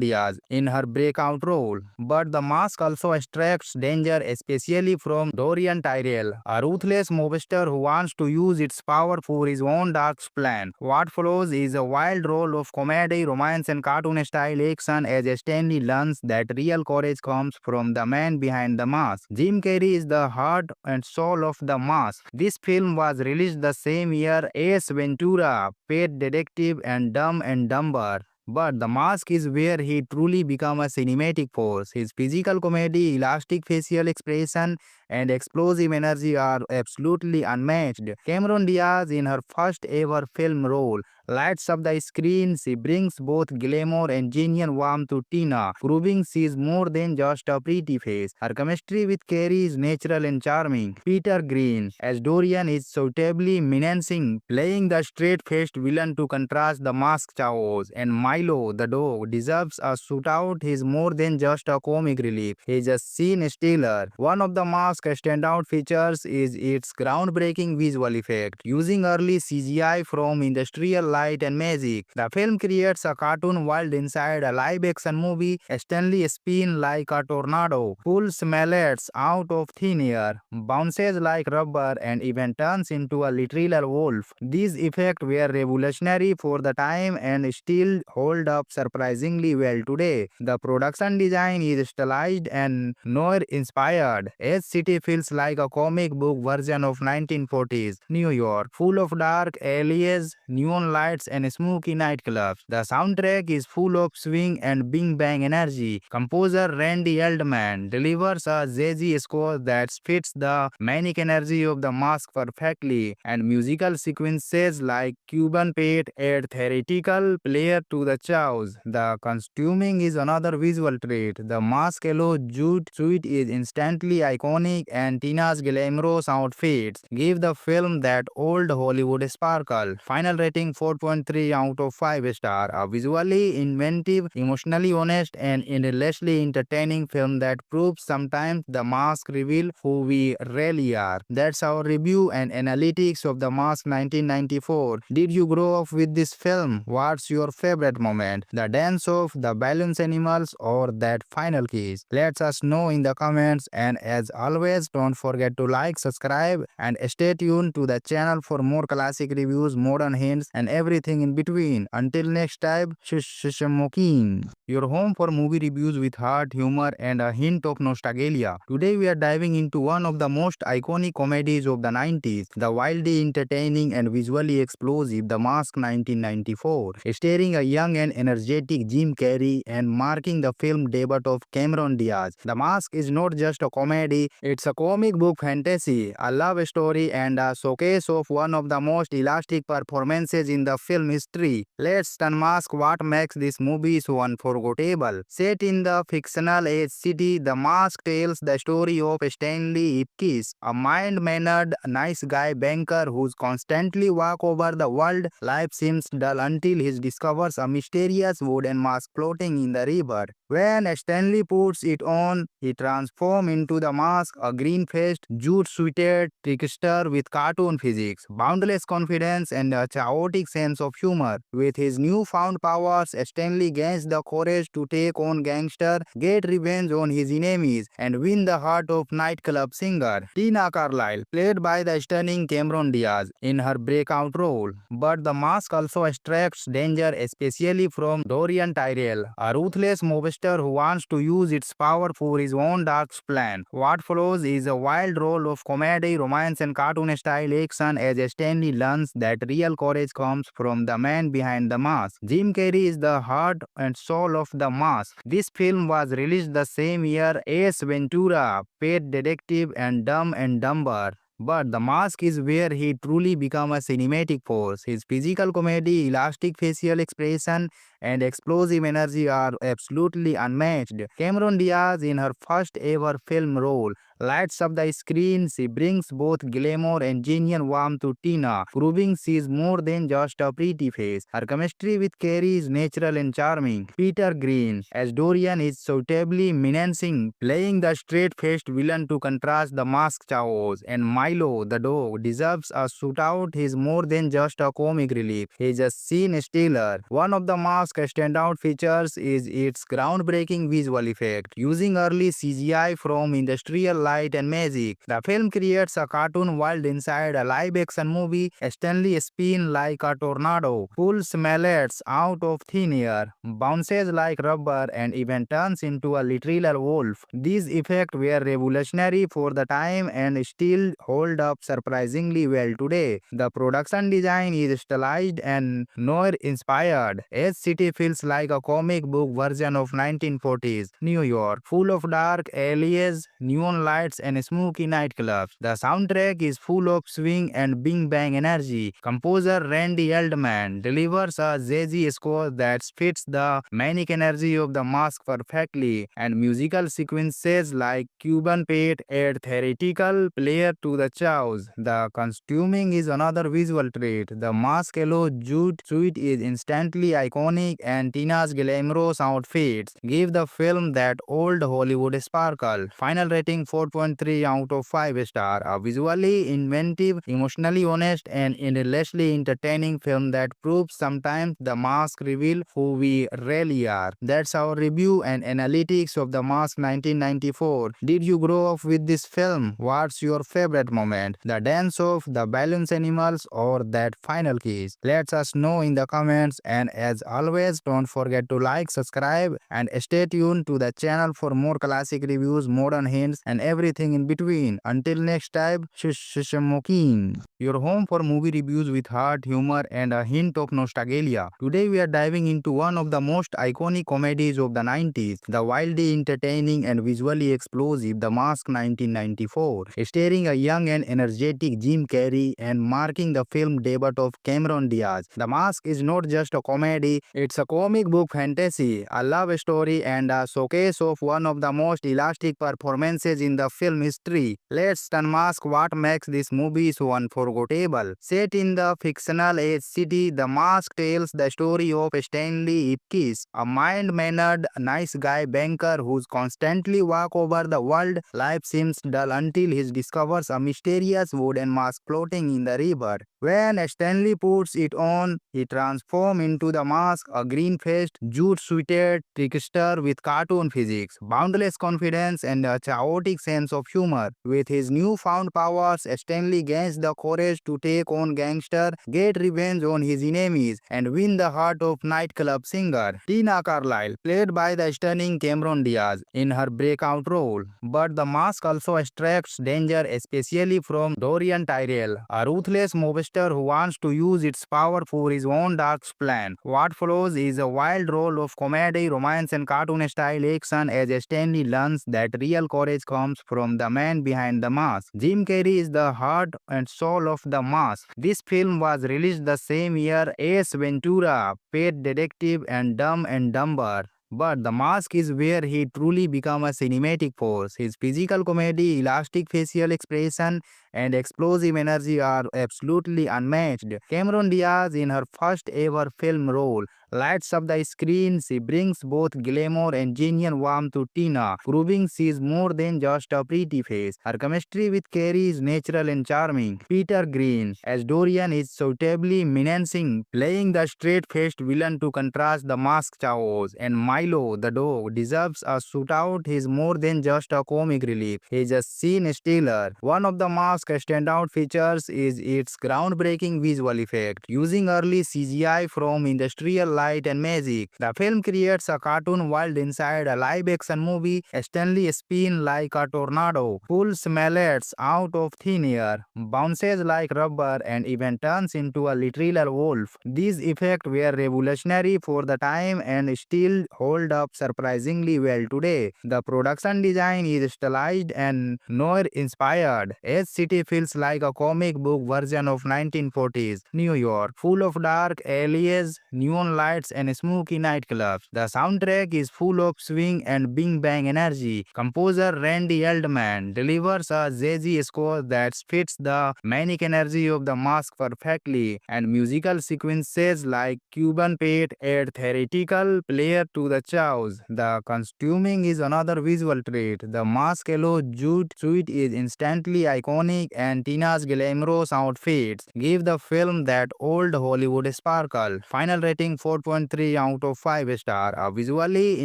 Diaz in her breakout role. But the mask also attracts danger, especially from Dorian Tyrell, a ruthless mobster who wants to use its power for his own dark plan. What follows is a wild roll of comedy, romance, and cartoon-style action as Stanley learns that real courage comes from the man behind the mask. Jim Carrey is the heart and soul of the mask. This film was released the same year as Ventura, Pet Detective, and Dumb and Dumber. But The Mask is where he truly becomes a cinematic force. His physical comedy, elastic facial expression, and explosive energy are absolutely unmatched. Cameron Diaz, in her first ever film role, lights up the screen. She brings both glamour and genuine warmth to Tina, proving she is more than just a pretty face. Her chemistry with Carey is natural and charming. Peter Green, as Dorian, is suitably menacing, playing the straight-faced villain to contrast the masked chaos. And Milo, the dog, deserves a shootout. He is more than just a comic relief. He is a scene stealer. One of the mask's standout features is its groundbreaking visual effect, using early CGI from industrial light and magic. The film creates a cartoon world inside a live-action movie. Stanley spins like a tornado, pulls mallets out of thin air, bounces like rubber, and even turns into a literal wolf. These effects were revolutionary for the time and still hold up surprisingly well today. The production design is stylized and noir-inspired. Edge City feels like a comic book version of 1940s New York, full of dark alleys, neon lights, and smoky nightclubs. The soundtrack is full of swing and bing bang energy. Composer Randy Eldman delivers a jazzy score that fits the manic energy of the mask perfectly, and musical sequences like Cuban Pete add theatrical flair to the chaos. The costuming is another visual treat. The mask yellow jute suit is instantly iconic, and Tina's glamorous outfits give the film that old Hollywood sparkle. Final rating 4.3 out of 5 star. A visually inventive, emotionally honest, and endlessly entertaining film that proves sometimes the mask reveal who we really are. That's our review and analytics of The Mask 1994. Did you grow up with this film? What's your favorite moment? The dance of the balloons animals or that final kiss? Let us know in the comments, and as always, don't forget to like, subscribe, and stay tuned to the channel for more classic reviews, modern hints, and everything in between. Until next time, Shishamokin, your home for movie reviews with heart, humor, and a hint of nostalgia. Today we are diving into one of the most iconic comedies of the 90s, the wildly entertaining and visually explosive The Mask 1994, starring a young and energetic Jim Carrey and marking the film debut of Cameron Diaz. The Mask is not just a comedy, it's a comic book fantasy, a love story, and a showcase of one of the most elastic performances in the film history. Let's unmask what makes this movie so unforgettable. Set in the fictional age city, The Mask tells the story of Stanley Ipkiss, a mild-mannered, nice guy banker who's constantly walk over the world. Life seems dull until he discovers a mysterious wooden mask floating in the river. When Stanley puts it on, he transforms into the mask, a green-faced, jute-suited trickster with cartoon physics, boundless confidence, and a chaotic sense of humor. With his newfound powers, Stanley gains the courage to take on gangster, get revenge on his enemies, and win the heart of nightclub singer Tina Carlyle, played by the stunning Cameron Diaz in her breakout role. But the mask also extracts danger, especially from Dorian Tyrell, a ruthless mobster who wants to use its power for his own dark plan. What follows is a wild role of comedy, romance, and cartoon-style action as Stanley learns that real courage comes from the man behind the mask. Jim Carrey is the heart and soul of the mask. This film was released the same year as Ventura, Pet Detective, and Dumb and Dumber. But The Mask is where he truly became a cinematic force. His physical comedy, elastic facial expression, and explosive energy are absolutely unmatched. Cameron Diaz, in her first ever film role, lights up the screen. She brings both glamour and genuine warmth to Tina, proving she is more than just a pretty face. Her chemistry with Carey is natural and charming. Peter Green, as Dorian, is suitably menacing, playing the straight-faced villain to contrast the masked chaos. And Milo, the dog, deserves a shootout. He is more than just a comic relief. He is a scene stealer. One of the mask's standout features is its groundbreaking visual effect, using early CGI from industrial light and magic. The film creates a cartoon world inside a live-action movie. Stanley spins like a tornado, pulls mallets out of thin air, bounces like rubber, and even turns into a literal wolf. These effects were revolutionary for the time and still hold up surprisingly well today. The production design is stylized and noir-inspired. As city feels like a comic book version of 1940s New York, full of dark alleys, neon lights, and smoky nightclubs. The soundtrack is full of swing and bing bang energy. Composer Randy Eldman delivers a jazzy score that fits the manic energy of the mask perfectly, and musical sequences like Cuban Pete add theatrical flair to the chaos. The costuming is another visual treat. The mask yellow jute suit is instantly iconic, and Tina's glamorous outfits give the film that old Hollywood sparkle. Final rating 4.3 out of 5 star. A visually inventive, emotionally honest, and endlessly entertaining film that proves sometimes the mask reveal who we really are. That's our review and analytics of The Mask 1994. Did you grow up with this film? What's your favorite moment? The dance off, the balloons animals, or that final kiss? Let us know in the comments, and as always, don't forget to like, subscribe, and stay tuned to the channel for more classic reviews, modern hints, and everything in between. Until next time, Shishamokin, your home for movie reviews with heart, humor, and a hint of nostalgia. Today we are diving into one of the most iconic comedies of the 90s, the wildly entertaining and visually explosive The Mask 1994, starring a young and energetic Jim Carrey and marking the film debut of Cameron Diaz. The Mask is not just a comedy, it's a comic book fantasy, a love story, and a showcase of one of the most elastic performances in the film history. Let's unmask what makes this movie so unforgettable. Set in the fictional age city, The Mask tells the story of Stanley Ipkiss, a mild-mannered, nice guy banker who's constantly walk over the world. Life seems dull until he discovers a mysterious wooden mask floating in the river. When Stanley puts it on, he transforms into the mask, a green-faced, jute-suited trickster with cartoon physics, boundless confidence, and a chaotic sense of humor. With his newfound powers, Stanley gains the courage to take on gangster, get revenge on his enemies, and win the heart of nightclub singer Tina Carlyle, played by the stunning Cameron Diaz in her breakout role. But The Mask also extracts danger, especially from Dorian Tyrell, a ruthless mobster who wants to use its power for his own dark plan. What follows is a wild role of comedy, romance, and cartoon-style action as Stanley learns that real courage comes from the man behind the mask. Jim Carrey is the heart and soul of The Mask. This film was released the same year as Ventura, Pet Detective, and Dumb and Dumber. But The Mask is where he truly became a cinematic force. His physical comedy, elastic facial expression, and explosive energy are absolutely unmatched. Cameron Diaz, in her first ever film role, lights up the screen. She brings both glamour and genuine warmth to Tina, proving she is more than just a pretty face. Her chemistry with Carrie is natural and charming. Peter Green, as Dorian, is suitably menacing, playing the straight-faced villain to contrast the masked chaos. And Milo, the dog, deserves a shootout. He is more than just a comic relief. He is a scene stealer. One of the mask's standout features is its groundbreaking visual effect. Using early CGI from industrial light and magic, the film creates a cartoon world inside a live-action movie. Stanley spins like a tornado, pulls mallets out of thin air, bounces like rubber, and even turns into a literal wolf. These effects were revolutionary for the time and still hold up surprisingly well today. The production design is stylized and noir-inspired. Edge City feels like a comic book version of 1940s New York, full of dark alleys, neon lights, and smoky nightclubs. The soundtrack is full of swing and bing bang energy. Composer Randy Eldman delivers a jazzy score that fits the manic energy of the mask perfectly, and musical sequences like Cuban Pete add theatrical flair to the chaos. The costuming is another visual trait. The mask yellow jute suit is instantly iconic, and Tina's glamorous outfits give the film that old Hollywood sparkle. Final rating 4.3 out of 5 star. A visually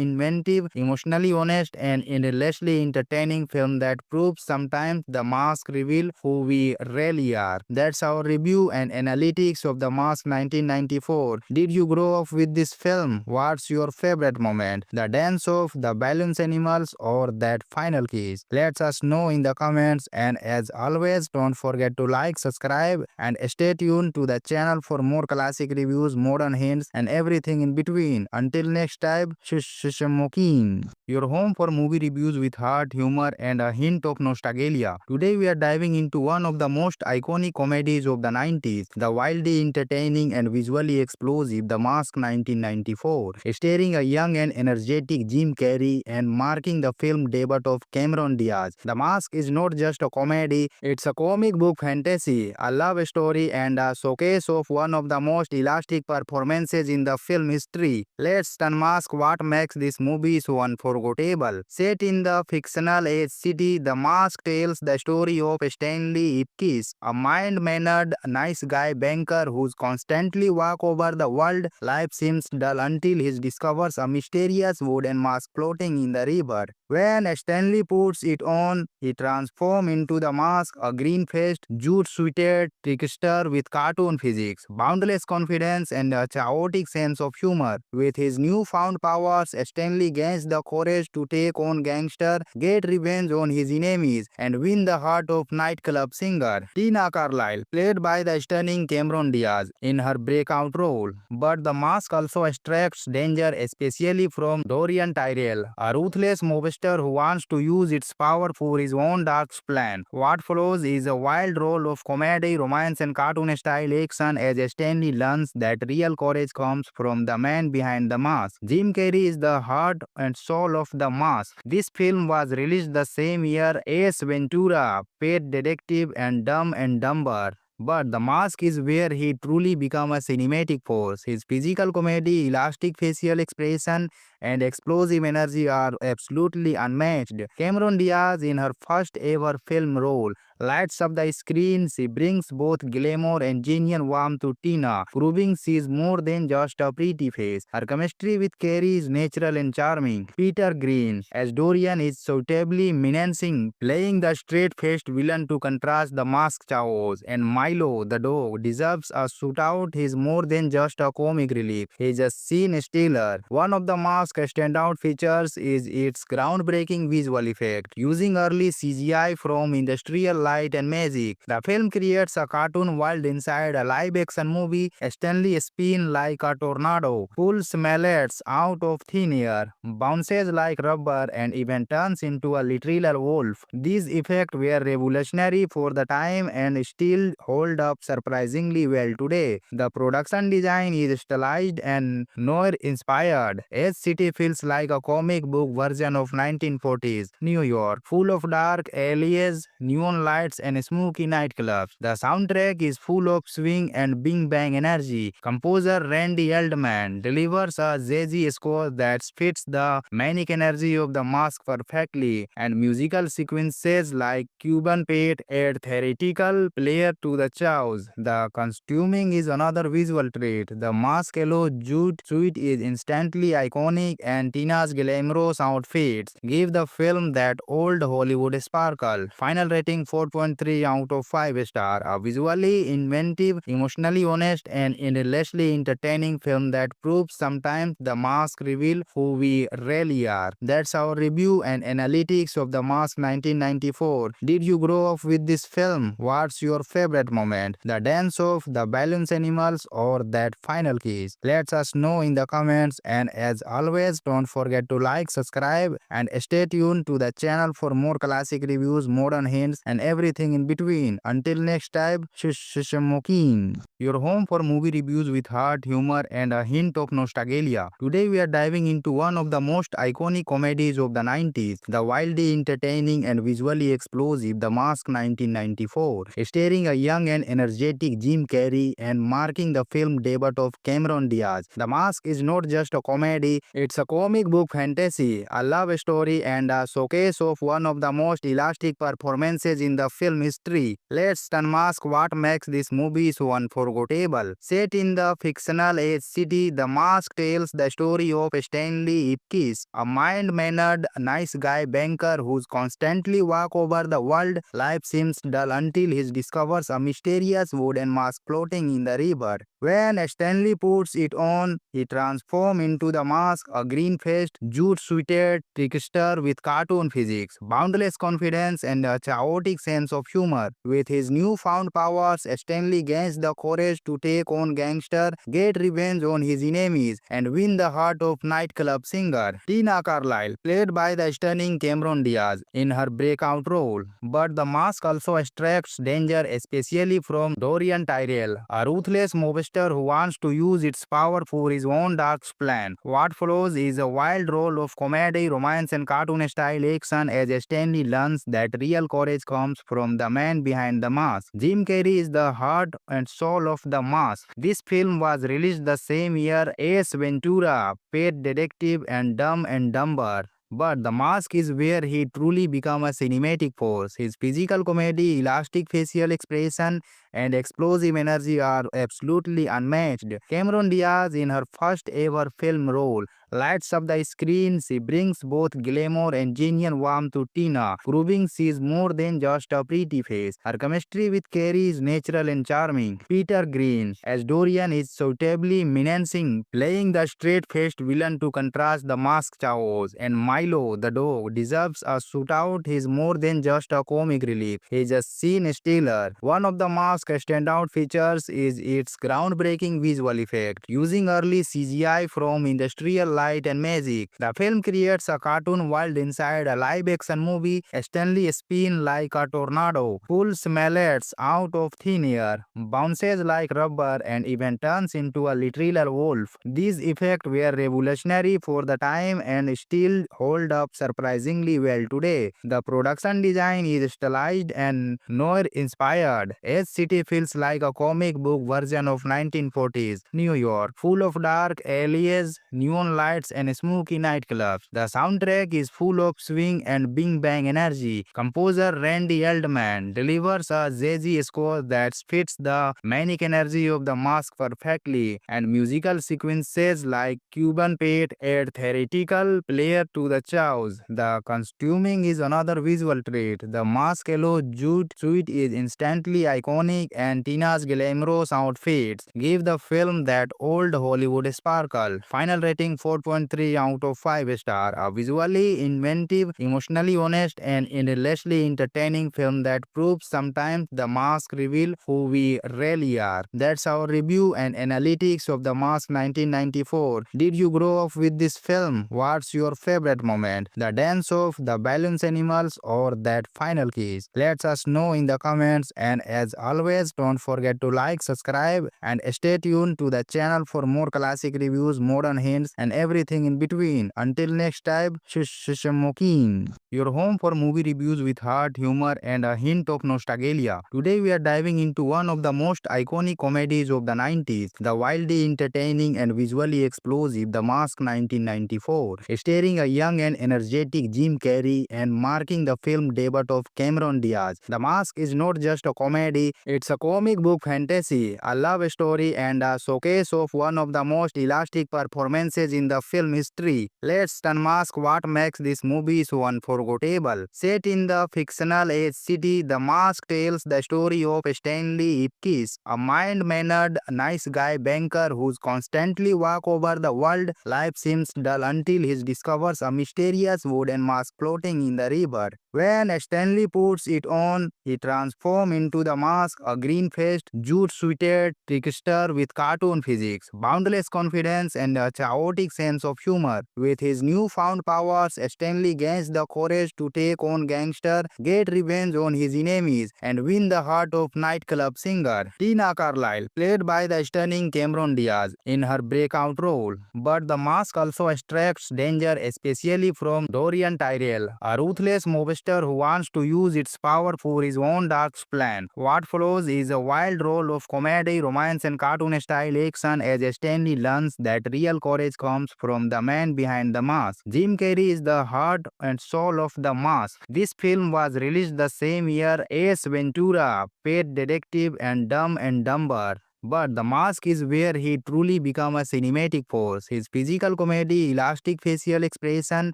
inventive, emotionally honest, and endlessly entertaining film that proves sometimes the mask reveal who we really are. That's our review and analytics of The Mask 1994. Did you grow up with this film? What's your favorite moment? The dance of the balloons animals or that final kiss? Let us know in the comments, and as always, don't forget to like, subscribe, and stay tuned to the channel for more classic reviews, modern hints, and everything in between. Until next time, Shishamokin, your home for movie reviews with heart, humor, and a hint of nostalgia. Today we are diving into one of the most iconic comedies of the 90s, the wildly entertaining and visually explosive The Mask 1994, starring a young and energetic Jim Carrey and marking the film debut of Cameron Diaz. The Mask is not just a comedy, it's a comic book fantasy, a love story, and a showcase of one of the most elastic performances in the film history. Let's unmask what makes this movie so unforgettable. Set in the fictional Edge City, The Mask tells the story of Stanley Ipkiss, a mild-mannered, nice guy banker who's constantly walk over the world. Life seems dull until he discovers a mysterious wooden mask floating in the river. When Stanley puts it on, he transforms into the mask, a green-faced, jute-suited trickster with cartoon physics, boundless confidence, and a chaotic sense of humor. With his newfound powers, Stanley gains the courage to take on gangsters, get revenge on his enemies, and win the heart of nightclub singer Tina Carlyle, played by the stunning Cameron Diaz in her breakout role. But the mask also extracts danger, especially from Dorian Tyrell, a ruthless mobster who wants to use its power for his own dark plan. What follows is a wild roll of comedy, romance, and cartoon-style action as Stanley learns that real courage comes from the man behind the mask. Jim Carrey is the heart and soul of the mask. This film was released the same year as Ventura, Pet Detective, and Dumb and Dumber. But The Mask is where he truly became a cinematic force. His physical comedy, elastic facial expression, and explosive energy are absolutely unmatched. Cameron Diaz, in her first ever film role, lights up the screen. She brings both glamour and genuine warmth to Tina, proving she is more than just a pretty face. Her chemistry with Carrie is natural and charming. Peter Green, as Dorian, is suitably menacing, playing the straight-faced villain to contrast the masked chaos. And Milo, the dog, deserves a shootout. He is more than just a comic relief. He is a scene stealer. One of the mask's standout features is its groundbreaking visual effect. Using early CGI from industrial light and magic, the film creates a cartoon world inside a live-action movie. Stanley spins like a tornado, pulls mallets out of thin air, bounces like rubber, and even turns into a literal wolf. These effects were revolutionary for the time and still hold up surprisingly well today. The production design is stylized and noir-inspired. Edge City city feels like a comic book version of 1940s New York, full of dark alleys, neon lights, and smoky nightclubs. The soundtrack is full of swing and bing bang energy. Composer Randy Eldman delivers a jazzy score that fits the manic energy of the mask perfectly, and musical sequences like Cuban Pete add theatrical flair to the chaos. The costuming is another visual treat. The mask yellow jute suit is instantly iconic, and Tina's glamorous outfits give the film that old Hollywood sparkle. Final rating 4.3 out of 5 star. A visually inventive, emotionally honest, and endlessly entertaining film that proves sometimes the mask reveal who we really are. That's our review and analytics of The Mask 1994. Did you grow up with this film? What's your favorite moment? The dance of the balloons animals or that final kiss? Let us know in the comments, and as always, don't forget to like, subscribe, and stay tuned to the channel for more classic reviews, modern hints, and everything in between. Until next time, Shishamokin, your home for movie reviews with heart, humor, and a hint of nostalgia. Today we are diving into one of the most iconic comedies of the 90s, the wildly entertaining and visually explosive The Mask 1994, starring a young and energetic Jim Carrey and marking the film debut of Cameron Diaz. The Mask is not just a comedy, it's a comic book fantasy, a love story, and a showcase of one of the most elastic performances in the film history. Let's unmask what makes this movie so unforgettable. Set in the fictional age city, The Mask tells the story of Stanley Ipkiss, a mild-mannered, nice guy banker who's constantly walk over the world. Life seems dull until he discovers a mysterious wooden mask floating in the river. When Stanley puts it on, he transforms into the mask, a green-faced, jute-suited trickster with cartoon physics, boundless confidence, and a chaotic sense of humor. With his newfound powers, Stanley gains the courage to take on gangster, get revenge on his enemies, and win the heart of nightclub singer Tina Carlyle, played by the stunning Cameron Diaz in her breakout role. But the mask also extracts danger, especially from Dorian Tyrell, a ruthless mobster who wants to use its power for his own dark plan. What follows is a wild role of comedy, romance, and cartoon-style action as Stanley learns that real courage comes from the man behind the mask. Jim Carrey is the heart and soul of the mask. This film was released the same year as Ventura, Pet Detective, and Dumb and Dumber. But The Mask is where he truly became a cinematic force. His physical comedy, elastic facial expression, and explosive energy are absolutely unmatched. Cameron Diaz, in her first ever film role, lights up the screen. She brings both glamour and genuine warmth to Tina, proving she is more than just a pretty face. Her chemistry with Carey is natural and charming. Peter Green, as Dorian, is suitably menacing, playing the straight-faced villain to contrast the masked chaos. And Milo, the dog, deserves a shootout. He is more than just a comic relief. He is a scene stealer. One of the mask's standout features is its groundbreaking visual effect, using early CGI from industrial light and magic. The film creates a cartoon world inside a live-action movie. Stanley spins like a tornado, pulls mallets out of thin air, bounces like rubber, and even turns into a literal wolf. These effects were revolutionary for the time and still hold up surprisingly well today. The production design is stylized and noir-inspired. As city feels like a comic book version of 1940s New York, full of dark alleys, neon lights, and smoky nightclubs. The soundtrack is full of swing and bing bang energy. Composer Randy Eldman delivers a jazzy score that fits the manic energy of the mask perfectly, and musical sequences like Cuban Pete add theatrical flair to the chaos. The costuming is another visual treat. The mask yellow jute suit is instantly iconic, and Tina's glamorous outfits give the film that old Hollywood sparkle. Final rating 4.3 out of 5 star. A visually inventive, emotionally honest, and endlessly entertaining film that proves sometimes the mask reveal who we really are. That's our review and analytics of The Mask 1994. Did you grow up with this film? What's your favorite moment? The dance of the balloons animals or that final kiss? Let us know in the comments, and as always, don't forget to like, subscribe, and stay tuned to the channel for more classic reviews, modern hints, and everything everything in between. Until next time, Shishamokin, your home for movie reviews with heart, humor, and a hint of nostalgia. Today we are diving into one of the most iconic comedies of the 90s, the wildly entertaining and visually explosive The Mask 1994, starring a young and energetic Jim Carrey and marking the film debut of Cameron Diaz. The Mask is not just a comedy, it's a comic book fantasy, a love story, and a showcase of one of the most elastic performances in the film history. Let's unmask what makes this movie so unforgettable. Set in the fictional age city, The Mask tells the story of Stanley Ipkiss, a mild-mannered, nice guy banker who's constantly walk over the world. Life seems dull until he discovers a mysterious wooden mask floating in the river. When Stanley puts it on, he transforms into the mask, a green-faced, jute-suited trickster with cartoon physics, boundless confidence, and a chaotic sense of humor. With his newfound powers, Stanley gains the courage to take on gangster, get revenge on his enemies, and win the heart of nightclub singer Tina Carlyle, played by the stunning Cameron Diaz in her breakout role. But the mask also attracts danger, especially from Dorian Tyrell, a ruthless mobster who wants to use its power for his own dark plan. What follows is a wild role of comedy, romance, and cartoon-style action as Stanley learns that real courage comes from the man behind the mask. Jim Carrey is the heart and soul of the mask. This film was released the same year as Ventura, Pet Detective, and Dumb and Dumber. But The Mask is where he truly became a cinematic force. His physical comedy, elastic facial expression,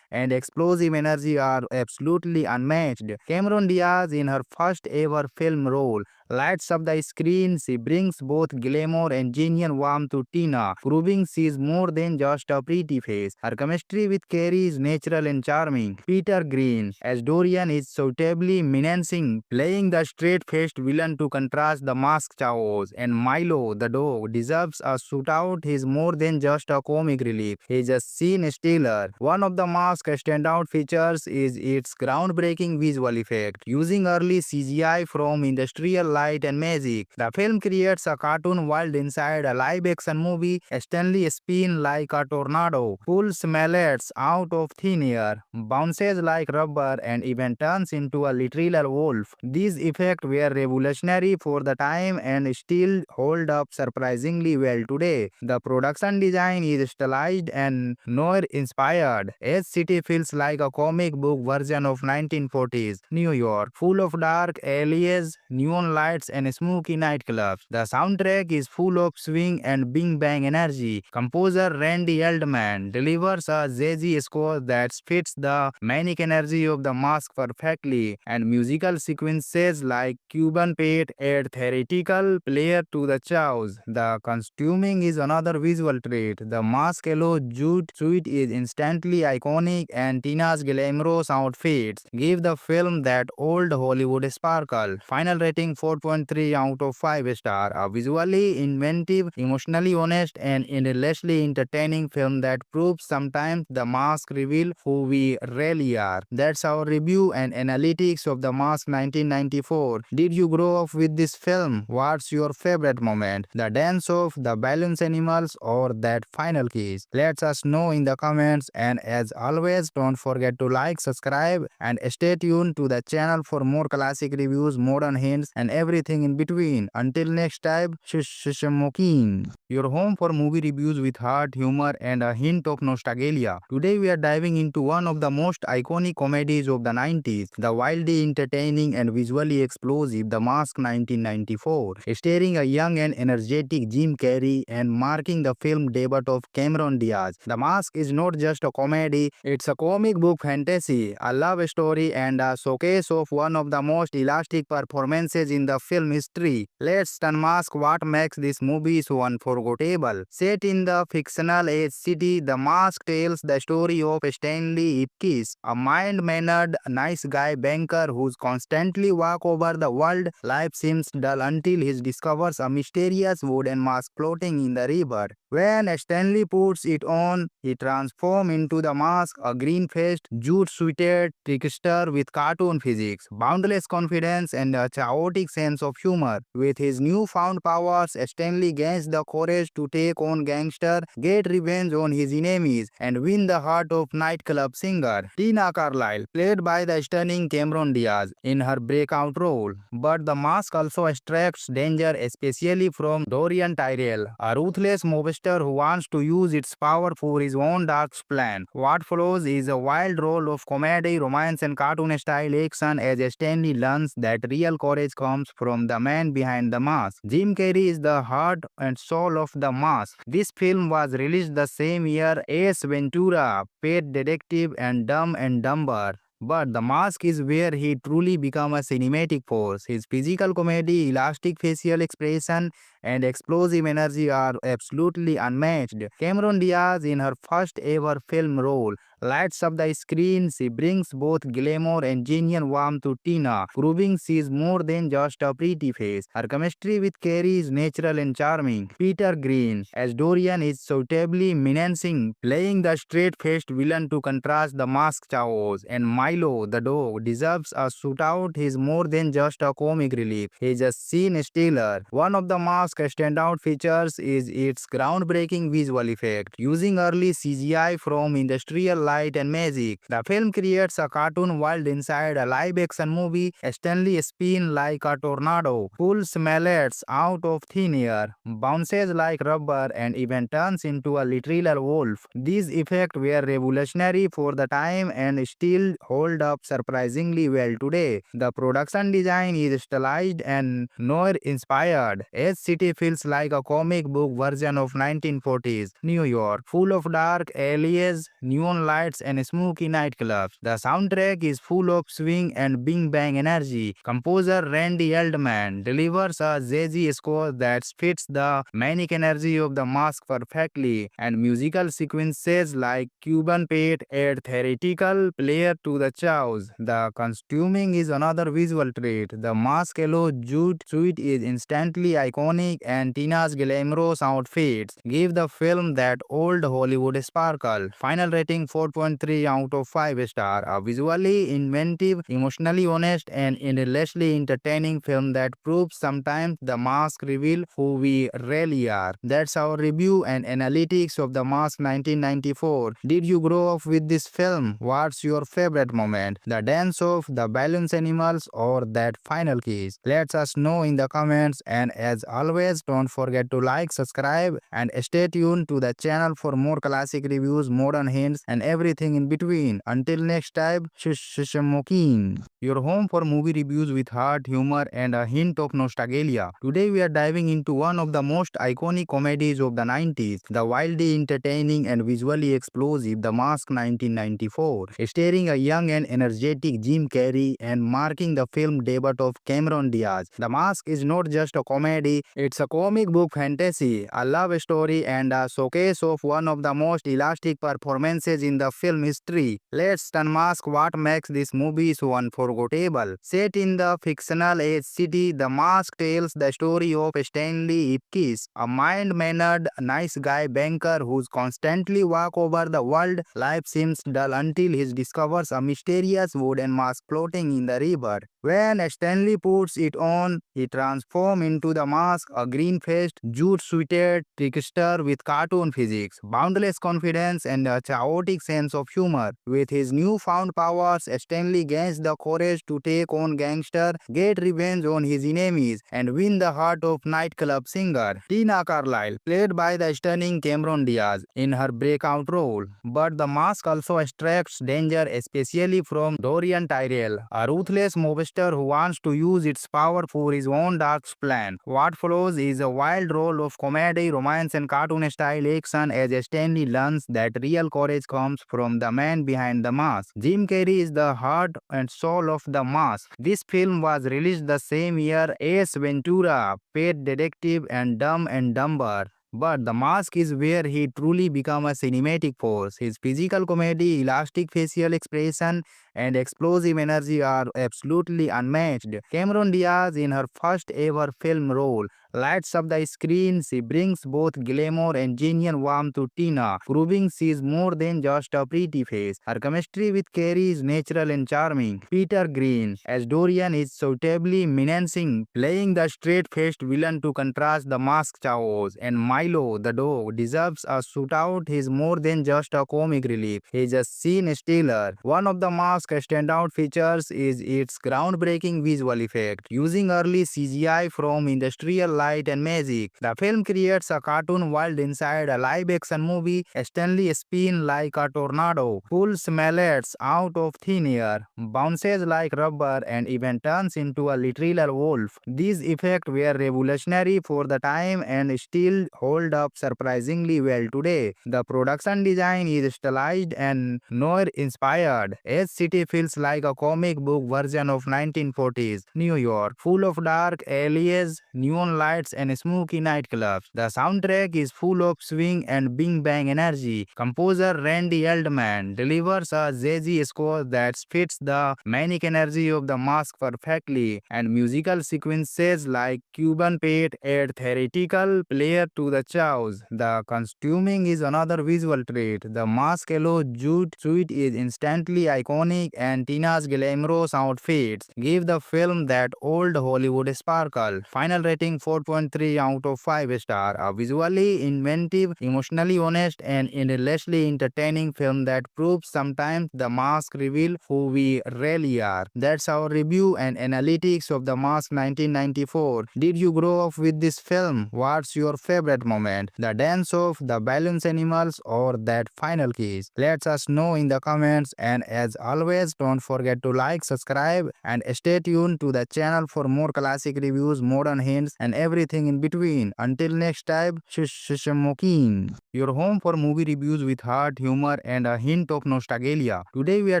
and explosive energy are absolutely unmatched. Cameron Diaz, in her first ever film role, lights up the screen. She brings both glamour and genuine warmth to Tina, proving she is more than just a pretty face. Her chemistry with Carey is natural and charming. Peter Green, as Dorian, is suitably menacing, playing the straight-faced villain to contrast the mask's chaos. And Milo, the dog, deserves a shootout. He is more than just a comic relief. He is a scene stealer. One of the mask's standout features is its groundbreaking visual effect, using early CGI from industrial light and magic. The film creates a cartoon world inside a live-action movie. Stanley spins like a tornado, pulls mallets out of thin air, bounces like rubber, and even turns into a literal wolf. These effects were revolutionary for the time and still hold up surprisingly well today. The production design is stylized and noir-inspired. Edge City feels like a comic book version of 1940s New York, full of dark alleys, neon lights, and smoky nightclubs. The soundtrack is full of swing and bing bang energy. Composer Randy Eldman delivers a jazzy score that fits the manic energy of the mask perfectly, and musical sequences like Cuban Pete add theatrical flair to the chaos. The costuming is another visual treat. The mask yellow jute suit is instantly iconic, and Tina's glamorous outfits give the film that old Hollywood sparkle. Final rating 4.3 out of 5 star. A visually inventive, emotionally honest, and endlessly entertaining film that proves sometimes the mask reveal who we really are. That's our review and analytics of The Mask 1994. Did you grow up with this film? What's your favorite moment? The dance of the balloons animals or that final kiss? Let us know in the comments, and as always, don't forget to like, subscribe, and stay tuned to the channel for more classic reviews, modern hints, and everything in between. Until next time, Shishamokin, your home for movie reviews with heart, humor, and a hint of nostalgia. Today we are diving into one of the most iconic comedies of the 90s, the wildly entertaining and visually explosive The Mask 1994, starring a young and energetic Jim Carrey and marking the film debut of Cameron Diaz. The Mask is not just a comedy, it's a comic book fantasy, a love story, and a showcase of one of the most elastic performances in the film history. Let's unmask what makes this movie so unforgettable. Set in the fictional age city, The Mask tells the story of Stanley Ipkiss, a mild-mannered, nice guy banker who's constantly walk over the world. Life seems dull until he discovers a mysterious wooden mask floating in the river. When Stanley puts it on, he transforms into the mask, a green-faced, jute-suited trickster with cartoon physics, boundless confidence, and a chaotic sense of humor. With his newfound powers, Stanley gains the courage to take on gangster, get revenge on his enemies, and win the heart of nightclub singer Tina Carlyle, played by the stunning Cameron Diaz in her breakout role. But the mask also attracts danger, especially from Dorian Tyrell, a ruthless mobster who wants to use its power for his own dark plan. What follows is a wild role of comedy, romance, and cartoon style action as Stanley learns that real courage comes from the man behind the mask. Jim Carrey is the heart and soul of the mask. This film was released the same year as Ventura, Pet Detective, and Dumb and Dumber. But The Mask is where he truly becomes a cinematic force. His physical comedy, elastic facial expression, and explosive energy are absolutely unmatched. Cameron Diaz, in her first ever film role, lights up the screen. She brings both glamour and genuine warmth to Tina, proving she is more than just a pretty face. Her chemistry with Carey is natural and charming. Peter Green, as Dorian, is suitably menacing, playing the straight-faced villain to contrast the masked chaos. And Milo, the dog, deserves a shootout. He is more than just a comic relief. He is a scene stealer. One of the mask's standout features is its groundbreaking visual effect, using early CGI from industrial light and magic. The film creates a cartoon world inside a live-action movie. Stanley spins like a tornado, pulls mallets out of thin air, bounces like rubber, and even turns into a literal wolf. These effects were revolutionary for the time and still hold up surprisingly well today. The production design is stylized and noir-inspired. Each city feels like a comic book version of 1940s New York, full of dark alleys, neon lights, and smoky nightclubs. The soundtrack is full of swing and bing bang energy. Composer Randy Eldman delivers a jazzy score that fits the manic energy of the mask perfectly, and musical sequences like Cuban Pete add theatrical flair to the chaos. The costuming is another visual treat. The mask yellow jute suit is instantly iconic, and Tina's glamorous outfits give the film that old Hollywood sparkle. Final rating 4.3 out of 5 star. A visually inventive, emotionally honest, and endlessly entertaining film that proves sometimes the mask reveal who we really are. That's our review and analytics of The Mask 1994. Did you grow up with this film? What's your favorite moment? The dance of the balloons animals or that final kiss? Let us know in the comments, and as always, don't forget to like, subscribe, and stay tuned to the channel for more classic reviews, modern hints, and everything in between. Until next time, Shishamokin, your home for movie reviews with heart, humor, and a hint of nostalgia. Today we are diving into one of the most iconic comedies of the 90s, the wildly entertaining and visually explosive The Mask 1994, starring a young and energetic Jim Carrey and marking the film debut of Cameron Diaz. The Mask is not just a comedy, it's a comic book fantasy, a love story, and a showcase of one of the most elastic performances in the film history. Let's unmask what makes this movie so unforgettable. Set in the fictional age city, The Mask tells the story of Stanley Ipkiss, a mild-mannered, nice guy banker who's constantly walk over the world. Life seems dull until he discovers a mysterious wooden mask floating in the river. When Stanley puts it on, he transforms into the mask, a green-faced, jute-suited trickster with cartoon physics, boundless confidence, and a chaotic sense of humor. With his newfound powers, Stanley gains the courage to take on gangster, get revenge on his enemies, and win the heart of nightclub singer Tina Carlyle, played by the stunning Cameron Diaz in her breakout role. But the mask also attracts danger, especially from Dorian Tyrell, a ruthless mobster who wants to use its power for his own dark plan. What follows is a wild role of comedy, romance, and cartoon style action as Stanley learns that real courage comes from the man behind the mask. Jim Carrey is the heart and soul of The Mask. This film was released the same year as Ventura, Pet Detective, and Dumb and Dumber. But The Mask is where he truly becomes a cinematic force. His physical comedy, elastic facial expression, and explosive energy are absolutely unmatched. Cameron Diaz, in her first ever film role, lights up the screen. She brings both glamour and genuine warmth to Tina, proving she is more than just a pretty face. Her chemistry with Carrie is natural and charming. Peter Green, as Dorian, is suitably menacing, playing the straight-faced villain to contrast the masked chaos. And Milo, the dog, deserves a shootout. He is more than just a comic relief. He is a scene stealer. One of the mask's standout features is its groundbreaking visual effect, using early CGI from industrial light and magic. The film creates a cartoon world inside a live-action movie. Stanley spins like a tornado, pulls mallets out of thin air, bounces like rubber, and even turns into a literal wolf. These effects were revolutionary for the time and still hold up surprisingly well today. The production design is stylized and noir-inspired. Edge City feels like a comic book version of 1940s New York, full of dark alleys, neon lights, and smoky nightclubs. The soundtrack is full of swing and bing bang energy. Composer Randy Eldman delivers a jazzy score that fits the manic energy of the mask perfectly, and musical sequences like Cuban Pete add theatrical flair to the chaos. The costuming is another visual trait. The mask yellow jute suit is instantly iconic, and Tina's glamorous outfits give the film that old Hollywood sparkle. Final rating 4.3 out of 5 star. A visually inventive, emotionally honest, and endlessly entertaining film that proves sometimes the mask reveal who we really are. That's our review and analytics of The Mask 1994. Did you grow up with this film? What's your favorite moment? The dance off, the balloons animals, or that final kiss? Let us know in the comments, and as always, don't forget to like, subscribe, and stay tuned to the channel for more classic reviews, modern hints, and everything in between. Until next time, Shishamokin, your home for movie reviews with heart, humor, and a hint of nostalgia. Today we are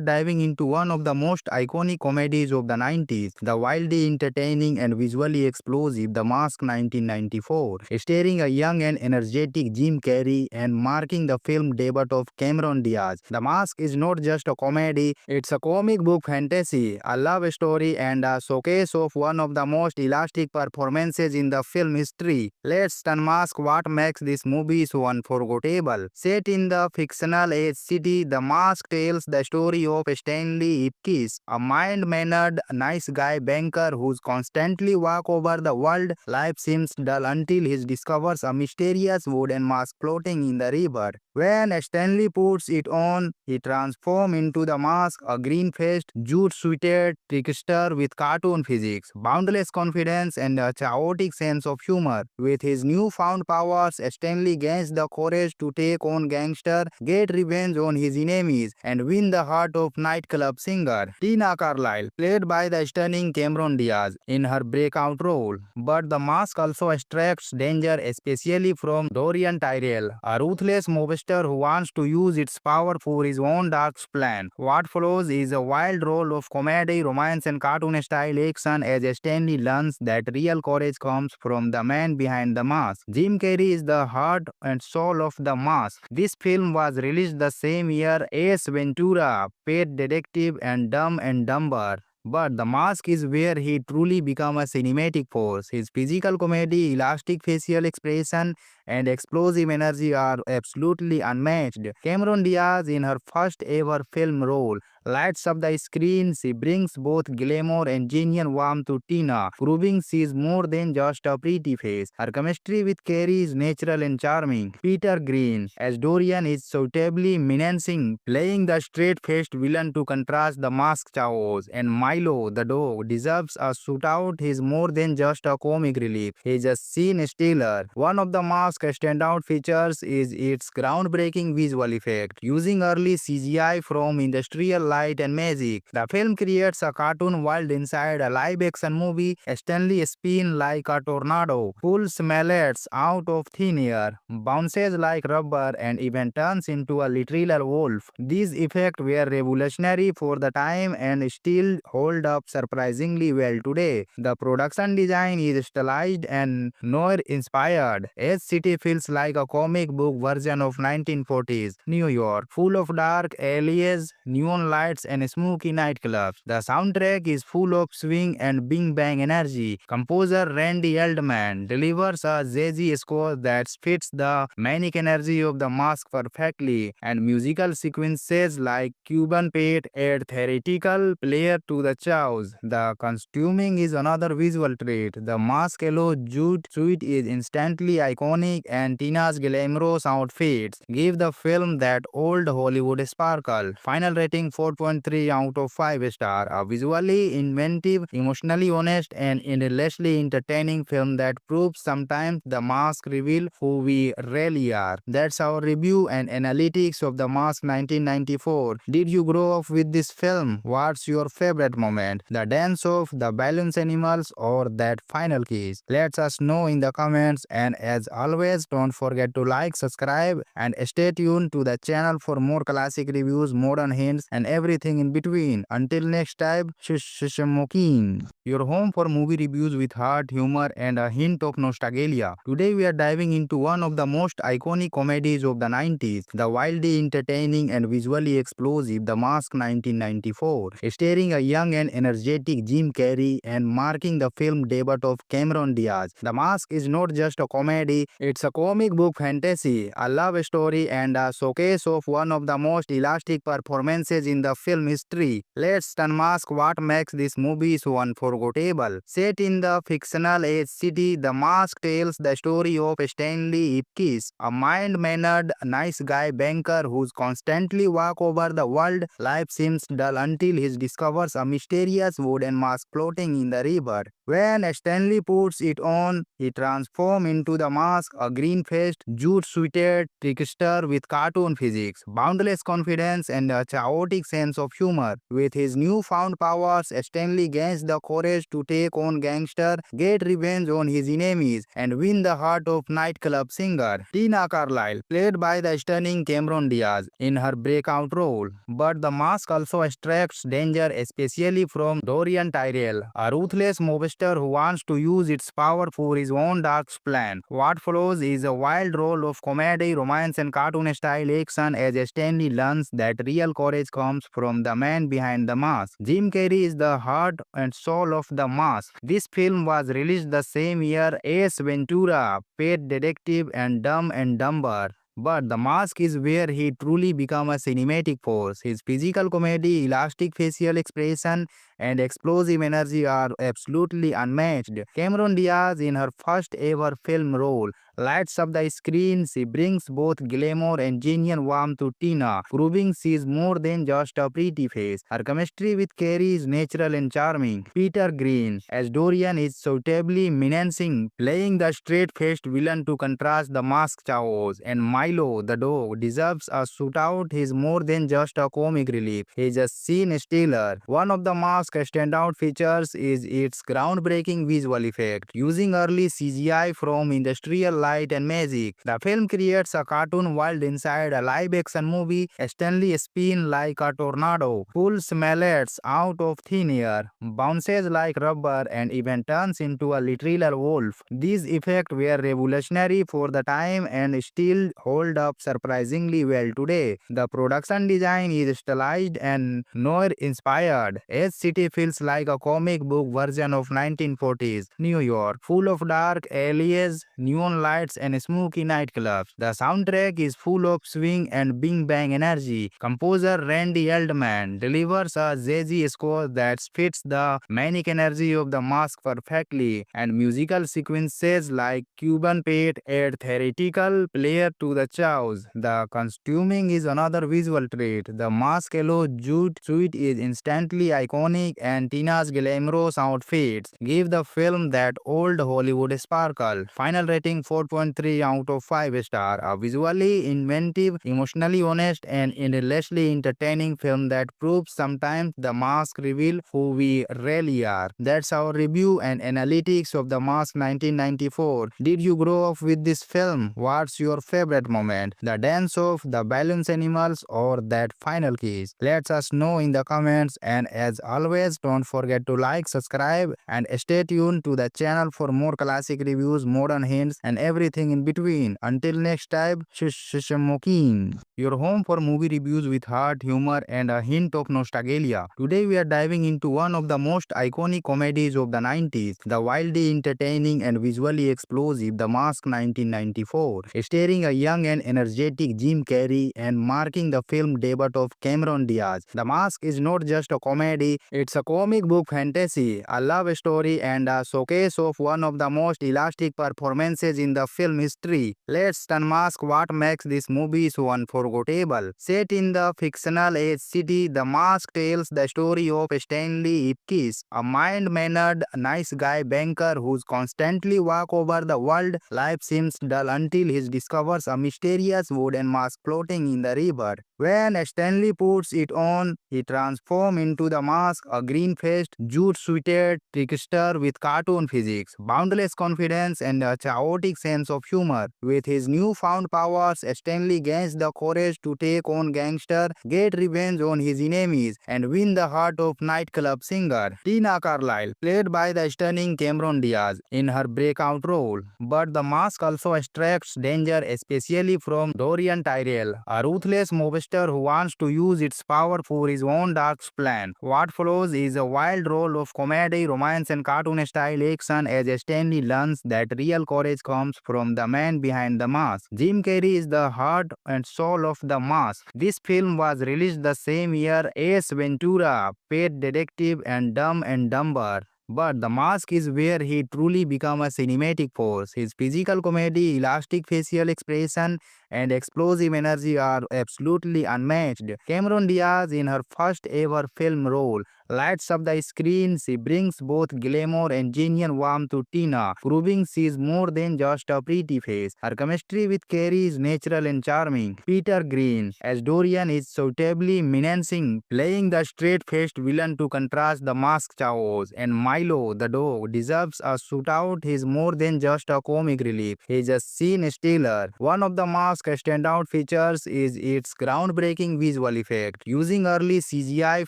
diving into one of the most iconic comedies of the 90s, the wildly entertaining and visually explosive The Mask 1994, starring a young and energetic Jim Carrey and marking the film debut of Cameron Diaz. The Mask is not just a comedy, it's a comic book fantasy, a love story, and a showcase of one of the most elastic performances in the film history. Let's unmask what makes this movie so unforgettable. Set in the fictional age city, The Mask tells the story of Stanley Ipkiss, a mild-mannered, nice guy banker who's constantly walk over the world. Life seems dull until he discovers a mysterious wooden mask floating in the river. When Stanley puts it on, he transforms into the mask, a green-faced, jute-suited trickster with cartoon physics, boundless confidence, and a chaotic sense of humor. With his newfound powers, Stanley gains the courage to take on gangster, get revenge on his enemies, and win the heart of nightclub singer Tina Carlyle, played by the stunning Cameron Diaz in her breakout role. But the mask also extracts danger, especially from Dorian Tyrell, a ruthless mobster who wants to use its power for his own dark plan. What follows is a wild roll of comedy, romance, and cartoon-style action as Stanley learns that real courage comes from the man behind the mask. Jim Carrey is the heart and soul of the mask. This film was released the same year as Ventura, Pet Detective, and Dumb and Dumber. But The Mask is where he truly became a cinematic force. His physical comedy, elastic facial expression, and explosive energy are absolutely unmatched. Cameron Diaz, in her first ever film role, lights up the screen. She brings both glamour and genuine warmth to Tina, proving she is more than just a pretty face. Her chemistry with Carrie is natural and charming. Peter Green, as Dorian, is suitably menacing, playing the straight-faced villain to contrast the masked chaos. And Milo, the dog, deserves a shootout. He is more than just a comic relief. He is a scene stealer. One of the mask's standout features is its groundbreaking visual effect, using early CGI from industrial light and magic. The film creates a cartoon world inside a live-action movie. Stanley spins like a tornado, pulls mallets out of thin air, bounces like rubber, and even turns into a literal wolf. These effects were revolutionary for the time and still hold up surprisingly well today. The production design is stylized and noir-inspired. Edge City feels like a comic book version of 1940s New York, full of dark alleys, neon lights, lights, and smoky nightclubs. The soundtrack is full of swing and bing bang energy. Composer Randy Eldman delivers a jazzy score that fits the manic energy of the mask perfectly, and musical sequences like Cuban Pete add theatrical flair to the chaos. The costuming is another visual treat. The mask yellow jute suit is instantly iconic, and Tina's glamorous outfits give the film that old Hollywood sparkle. Final rating 4.3 out of 5 star. A visually inventive, emotionally honest, and endlessly entertaining film that proves sometimes the mask reveal who we really are. That's our review and analytics of The Mask 1994. Did you grow up with this film? What's your favorite moment? The dance of the balloons animals or that final kiss? Let us know in the comments, and as always, don't forget to like, subscribe, and stay tuned to the channel for more classic reviews, modern hints, and everything in between. Until next time, Shishamokin, your home for movie reviews with heart, humor, and a hint of nostalgia. Today we are diving into one of the most iconic comedies of the 90s, the wildly entertaining and visually explosive The Mask 1994, starring a young and energetic Jim Carrey and marking the film debut of Cameron Diaz. The Mask is not just a comedy, it's a comic book fantasy, a love story, and a showcase of one of the most elastic performances in the film history. Let's unmask what makes this movie so unforgettable. Set in the fictional age city, The Mask tells the story of Stanley Ipkiss, a mild-mannered, nice guy banker who's constantly walk over the world. Life seems dull until he discovers a mysterious wooden mask floating in the river. When Stanley puts it on, he transforms into the mask, a green-faced, jute-suited trickster with cartoon physics, boundless confidence, and a chaotic sense of humor. With his newfound powers, Stanley gains the courage to take on gangster, get revenge on his enemies, and win the heart of nightclub singer Tina Carlyle, played by the stunning Cameron Diaz in her breakout role. But the mask also extracts danger, especially from Dorian Tyrell, a ruthless mobster who wants to use its power for his own dark plan. What follows is a wild role of comedy, romance, and cartoon-style action as Stanley learns that real courage comes from the man behind the mask. Jim Carrey is the heart and soul of the mask. This film was released the same year as Ventura, Pet Detective, and Dumb and Dumber. But The Mask is where he truly became a cinematic force. His physical comedy, elastic facial expression, and explosive energy are absolutely unmatched. Cameron Diaz, in her first ever film role, lights up the screen. She brings both glamour and genuine warmth to Tina, proving she is more than just a pretty face. Her chemistry with Carey is natural and charming. Peter Green, as Dorian, is suitably menacing, playing the straight-faced villain to contrast the masked chaos. And Milo, the dog, deserves a shootout. He is more than just a comic relief. He is a scene stealer. One of the mask's standout features is its groundbreaking visual effect, using early CGI from industrial light and magic. The film creates a cartoon world inside a live-action movie. Stanley spins like a tornado, pulls mallets out of thin air, bounces like rubber, and even turns into a literal wolf. These effects were revolutionary for the time and still hold up surprisingly well today. The production design is stylized and noir-inspired. Edge City feels like a comic book version of 1940s New York, full of dark alleys, neon lights, and smoky nightclubs. The soundtrack is full of swing and bing bang energy. Composer Randy Eldman delivers a jazzy score that fits the manic energy of the mask perfectly, and musical sequences like Cuban Pete add theatrical flair to the chaos. The costuming is another visual treat. The mask yellow jute suit is instantly iconic, and Tina's glamorous outfits give the film that old Hollywood sparkle. Final rating 4.3 out of 5 star. A visually inventive, emotionally honest, and endlessly entertaining film that proves sometimes the mask reveal who we really are. That's our review and analytics of The Mask 1994. Did you grow up with this film? What's your favorite moment? The dance of the balloons animals or that final kiss? Let us know in the comments, and as always, don't forget to like, subscribe, and stay tuned to the channel for more classic reviews, modern hints, and everything everything in between. Until next time, Shishamokin, your home for movie reviews with heart, humor, and a hint of nostalgia. Today we are diving into one of the most iconic comedies of the 90s, the wildly entertaining and visually explosive The Mask 1994, starring a young and energetic Jim Carrey and marking the film debut of Cameron Diaz. The Mask is not just a comedy, it's a comic book fantasy, a love story, and a showcase of one of the most elastic performances in the film history. Let's unmask what makes this movie so unforgettable. Set in the fictional age city, The Mask tells the story of Stanley Ipkiss, a mild-mannered, nice guy banker who's constantly walk over the world. Life seems dull until he discovers a mysterious wooden mask floating in the river. When Stanley puts it on, he transforms into the mask, a green-faced, jute-suited trickster with cartoon physics, boundless confidence, and a chaotic sense of humor. With his newfound powers, Stanley gains the courage to take on gangster, get revenge on his enemies, and win the heart of nightclub singer Tina Carlyle, played by the stunning Cameron Diaz in her breakout role. But the mask also attracts danger, especially from Dorian Tyrell, a ruthless mobster who wants to use its power for his own dark plan. What follows is a wild role of comedy, romance, and cartoon-style action as Stanley learns that real courage comes from the man behind the mask. Jim Carrey is the heart and soul of the mask. This film was released the same year as Ventura, Pet Detective, and Dumb and Dumber. But The Mask is where he truly became a cinematic force. His physical comedy, elastic facial expression, and explosive energy are absolutely unmatched. Cameron Diaz, in her first ever film role, lights up the screen. She brings both glamour and genuine warmth to Tina, proving she is more than just a pretty face. Her chemistry with Carey is natural and charming. Peter Green, as Dorian, is suitably menacing, playing the straight-faced villain to contrast the masked chaos. And Milo, the dog, deserves a shootout. He is more than just a comic relief. He is a scene stealer. One of the mask's standout features is its groundbreaking visual effect, using early CGI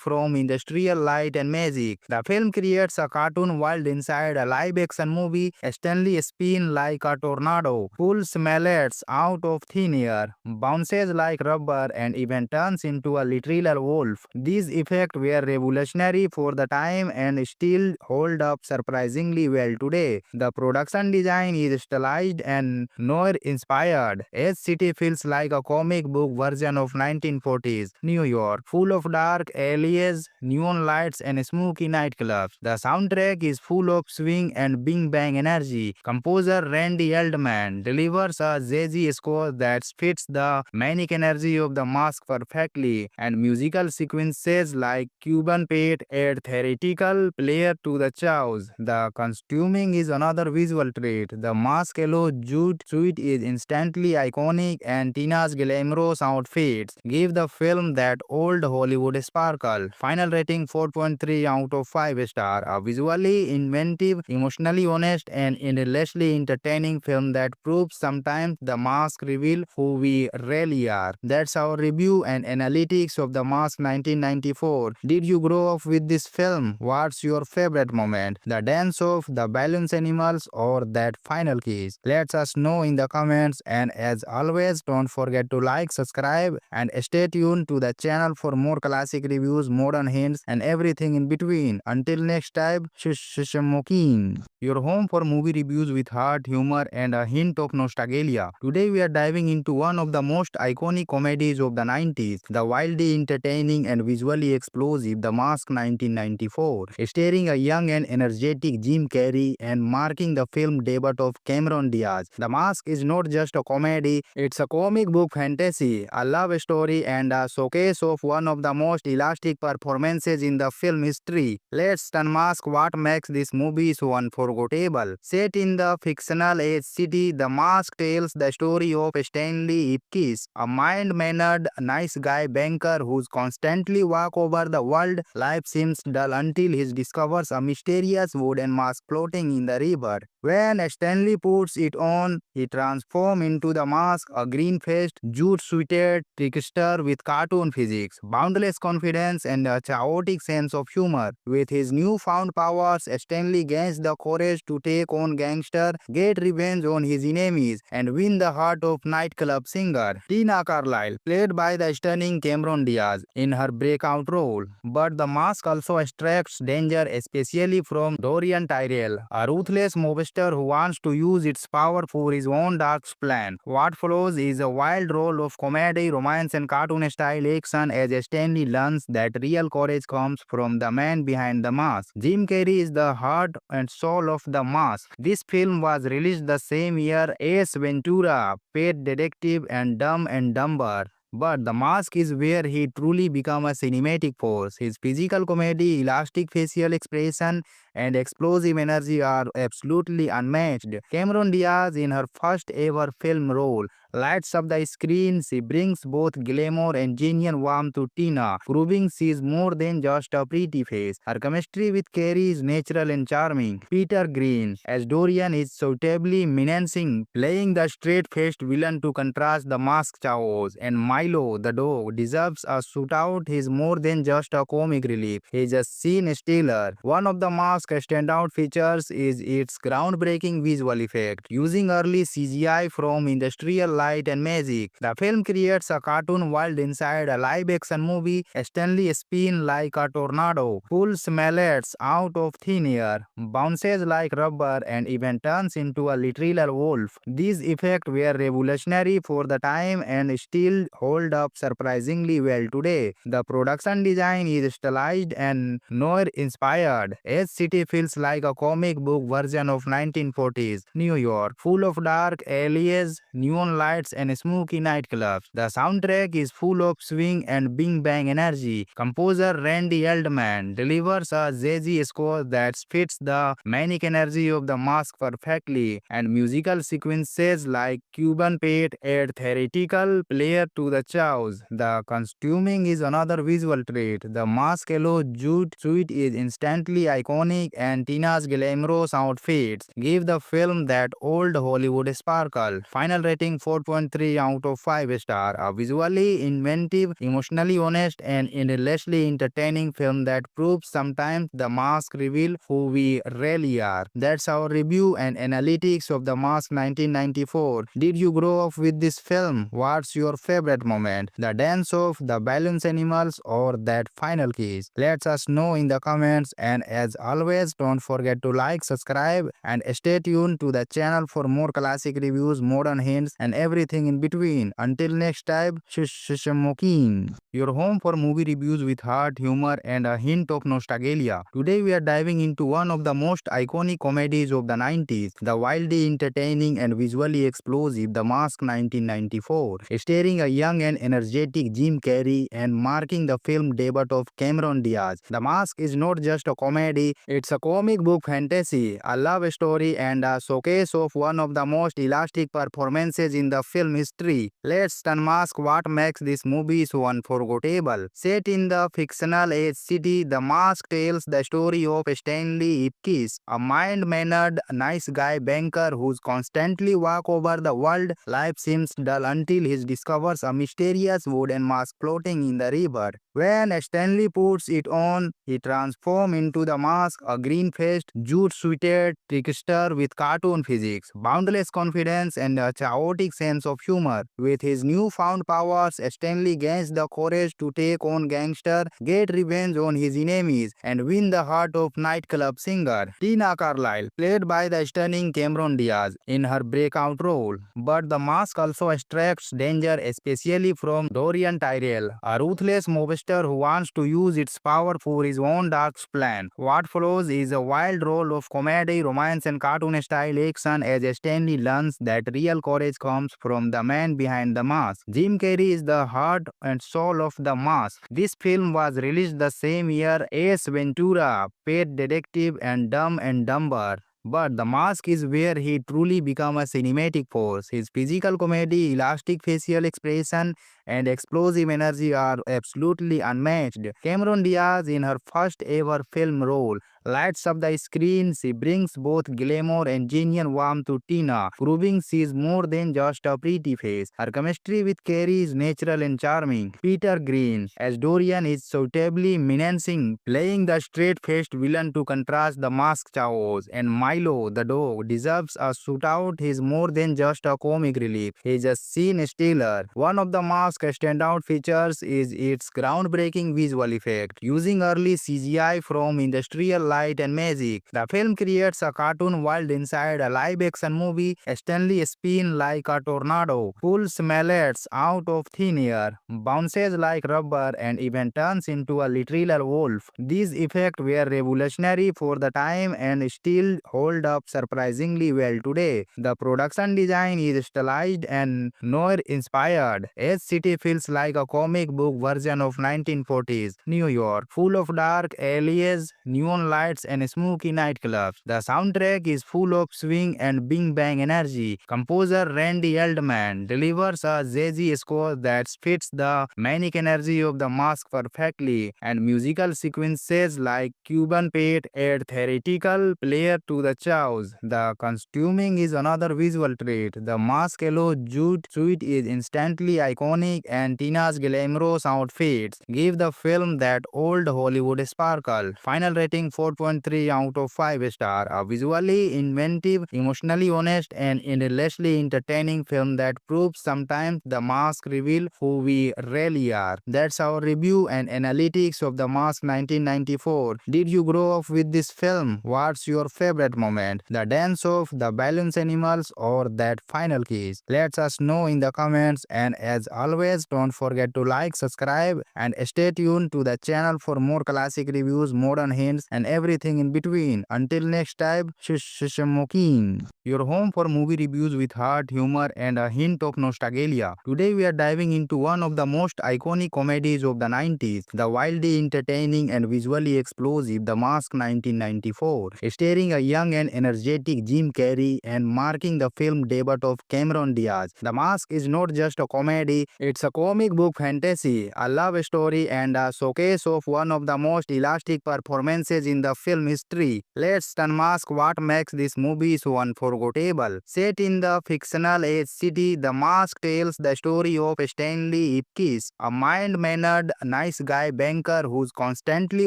from industrial light and magic. The film creates a cartoon world inside a live-action movie. Stanley spins like a tornado, pulls mallets out of thin air, bounces like rubber, and even turns into a literal wolf. These effects were revolutionary for the time and still hold up surprisingly well today. The production design is stylized and noir-inspired. Edge City feels like a comic book version of 1940s New York, full of dark alleys, neon lights, and smoky nightclubs. The soundtrack is full of swing and bing bang energy. Composer Randy Eldman delivers a jazzy score that fits the manic energy of the mask perfectly, and musical sequences like Cuban Pete add theatrical flair to the chaos. The costuming is another visual treat. The mask yellow jute suit is instantly iconic, and Tina's glamorous outfits give the film that old Hollywood sparkle. Final rating 4.3 out of 5 star. A visually inventive, emotionally honest, and endlessly entertaining film that proves sometimes the mask reveal who we really are. That's our review and analytics of The Mask 1994. Did you grow up with this film? What's your favorite moment? The dance of the balloons animals or that final kiss? Let us know in the comments, and as always, don't forget to like, subscribe, and stay tuned to the channel for more classic reviews, modern hints, and everything in between. Until next time, Shishamokin, your home for movie reviews with heart, humor, and a hint of nostalgia. Today we are diving into one of the most iconic comedies of the 90s, the wildly entertaining and visually explosive The Mask 1994, starring a young and energetic Jim Carrey and marking the film debut of Cameron Diaz. The Mask is not just a comedy, it's a comic book fantasy, a love story, and a showcase of one of the most elastic performances in the film history. Let's unmask what makes this movie so unforgettable. Set in the fictional age city, The Mask tells the story of Stanley Ipkiss, a mild-mannered, nice guy banker who's constantly walk over the world. Life seems dull until he discovers a mysterious wooden mask floating in the river. When Stanley puts it on, he transforms into the mask, a green-faced, jute-suited trickster with cartoon physics, boundless confidence, and a chaotic sense of humor. With his newfound powers, Stanley gains the courage to take on gangster, get revenge on his enemies, and win the heart of nightclub singer Tina Carlyle, played by the stunning Cameron Diaz in her breakout role. But the mask also extracts danger, especially from Dorian Tyrell, a ruthless mobster who wants to use its power for his own dark plan. What follows is a wild role of comedy, romance, and cartoon-style action as Stanley learns that real courage comes from the man behind the mask. Jim Carrey is the heart and soul of the mask. This film was released the same year as Ventura, Pet Detective, and Dumb and Dumber. But The Mask is where he truly becomes a cinematic force. His physical comedy, elastic facial expression, and explosive energy are absolutely unmatched. Cameron Diaz, in her first ever film role, lights up the screen. She brings both glamour and genuine warmth to Tina, proving she is more than just a pretty face. Her chemistry with Carey is natural and charming. Peter Green, as Dorian, is suitably menacing, playing the straight-faced villain to contrast the masked chaos. And Milo, the dog, deserves a shootout. He is more than just a comic relief. He is a scene stealer. One of the mask's standout features is its groundbreaking visual effect. Using early CGI from industrial light and magic, the film creates a cartoon world inside a live-action movie. Stanley spins like a tornado, pulls mallets out of thin air, bounces like rubber, and even turns into a literal wolf. These effects were revolutionary for the time and still hold up surprisingly well today. The production design is stylized and noir-inspired. Edge City feels like a comic book version of 1940s New York, full of dark alleys, neon lights, and smoky nightclubs. The soundtrack is full of swing and bing bang energy. Composer Randy Eldman delivers a jazzy score that fits the manic energy of the mask perfectly, and musical sequences like Cuban Pete add theatrical flair to the chaos. The costuming is another visual trait. The mask yellow jute suit is instantly iconic, and Tina's glamorous outfits give the film that old Hollywood sparkle. Final rating 4.3 out of 5 star. A visually inventive, emotionally honest, and endlessly entertaining film that proves sometimes the mask reveal who we really are. That's our review and analytics of The Mask 1994. Did you grow up with this film? What's your favorite moment? The dance of the balloons animals or that final kiss? Let us know in the comments, and as always, don't forget to like, subscribe, and stay tuned to the channel for more classic reviews, modern hints, and everything in between. Until next time, Shishamokin, your home for movie reviews with heart, humor, and a hint of nostalgia. Today we are diving into one of the most iconic comedies of the 90s, the wildly entertaining and visually explosive The Mask 1994, starring a young and energetic Jim Carrey and marking the film debut of Cameron Diaz. The Mask is not just a comedy, it's a comic book fantasy, a love story, and a showcase of one of the most elastic performances in the film history. Let's unmask what makes this movie so unforgettable. Set in the fictional Edge City, The Mask tells the story of Stanley Ipkiss, a mild-mannered, nice guy banker who's constantly walk over the world. Life seems dull until he discovers a mysterious wooden mask floating in the river. When Stanley puts it on, he transforms into the mask, a green-faced, jute-suited trickster with cartoon physics, boundless confidence, and a chaotic sense of humor. With his newfound powers, Stanley gains the courage to take on gangster, get revenge on his enemies, and win the heart of nightclub singer Tina Carlyle, played by the stunning Cameron Diaz in her breakout role. But The Mask also extracts danger, especially from Dorian Tyrell, a ruthless mobster who wants to use its power for his own dark plan. What follows is a wild role of comedy, romance, and cartoon-style action as Stanley learns that real courage comes from the man behind the mask. Jim Carrey is the heart and soul of The Mask. This film was released the same year as Ventura, Pet Detective, and Dumb and Dumber. But The Mask is where he truly becomes a cinematic force. His physical comedy, elastic facial expression, and explosive energy are absolutely unmatched. Cameron Diaz, in her first ever film role, lights up the screen. She brings both glamour and genuine warmth to Tina, proving she is more than just a pretty face. Her chemistry with Carrie is natural and charming. Peter Green, as Dorian, is suitably menacing, playing the straight-faced villain to contrast the masked chaos. And Milo, the dog, deserves a shootout. He is more than just a comic relief. He is a scene stealer. One of the mask's standout features is its groundbreaking visual effect, using early CGI from industrial light and magic. The film creates a cartoon world inside a live-action movie. Stanley spins like a tornado, pulls mallets out of thin air, bounces like rubber, and even turns into a literal wolf. These effects were revolutionary for the time and still hold up surprisingly well today. The production design is stylized and noir-inspired. Each city feels like a comic book version of 1940s New York, full of dark alleys, neon lights, and smoky nightclubs. The soundtrack is full of swing and bing bang energy. Composer Randy Eldman delivers a jazzy score that fits the manic energy of the mask perfectly, and musical sequences like Cuban Pete add theatrical flair to the chaos. The costuming is another visual trait. The mask yellow jute suit is instantly iconic, and Tina's glamorous outfits give the film that old Hollywood sparkle. Final rating 4.3 out of 5 star. A visually inventive, emotionally honest, and endlessly entertaining film that proves sometimes the mask reveal who we really are. That's our review and analytics of The Mask 1994. Did you grow up with this film? What's your favorite moment? The dance of the balloons animals or that final kiss? Let us know in the comments, and as always, don't forget to like, subscribe, and stay tuned to the channel for more classic reviews, modern hints, and everything in between. Until next time, Shishamokin, your home for movie reviews with heart, humor, and a hint of nostalgia. Today we are diving into one of the most iconic comedies of the 90s, the wildly entertaining and visually explosive The Mask 1994, starring a young and energetic Jim Carrey and marking the film debut of Cameron Diaz. The Mask is not just a comedy, it's a comic book fantasy, a love story, and a showcase of one of the most elastic performances in the film history. Let's unmask what makes this movie so unforgettable. Set in the fictional age city, The Mask tells the story of Stanley Ipkiss, a mild-mannered, nice guy banker who's constantly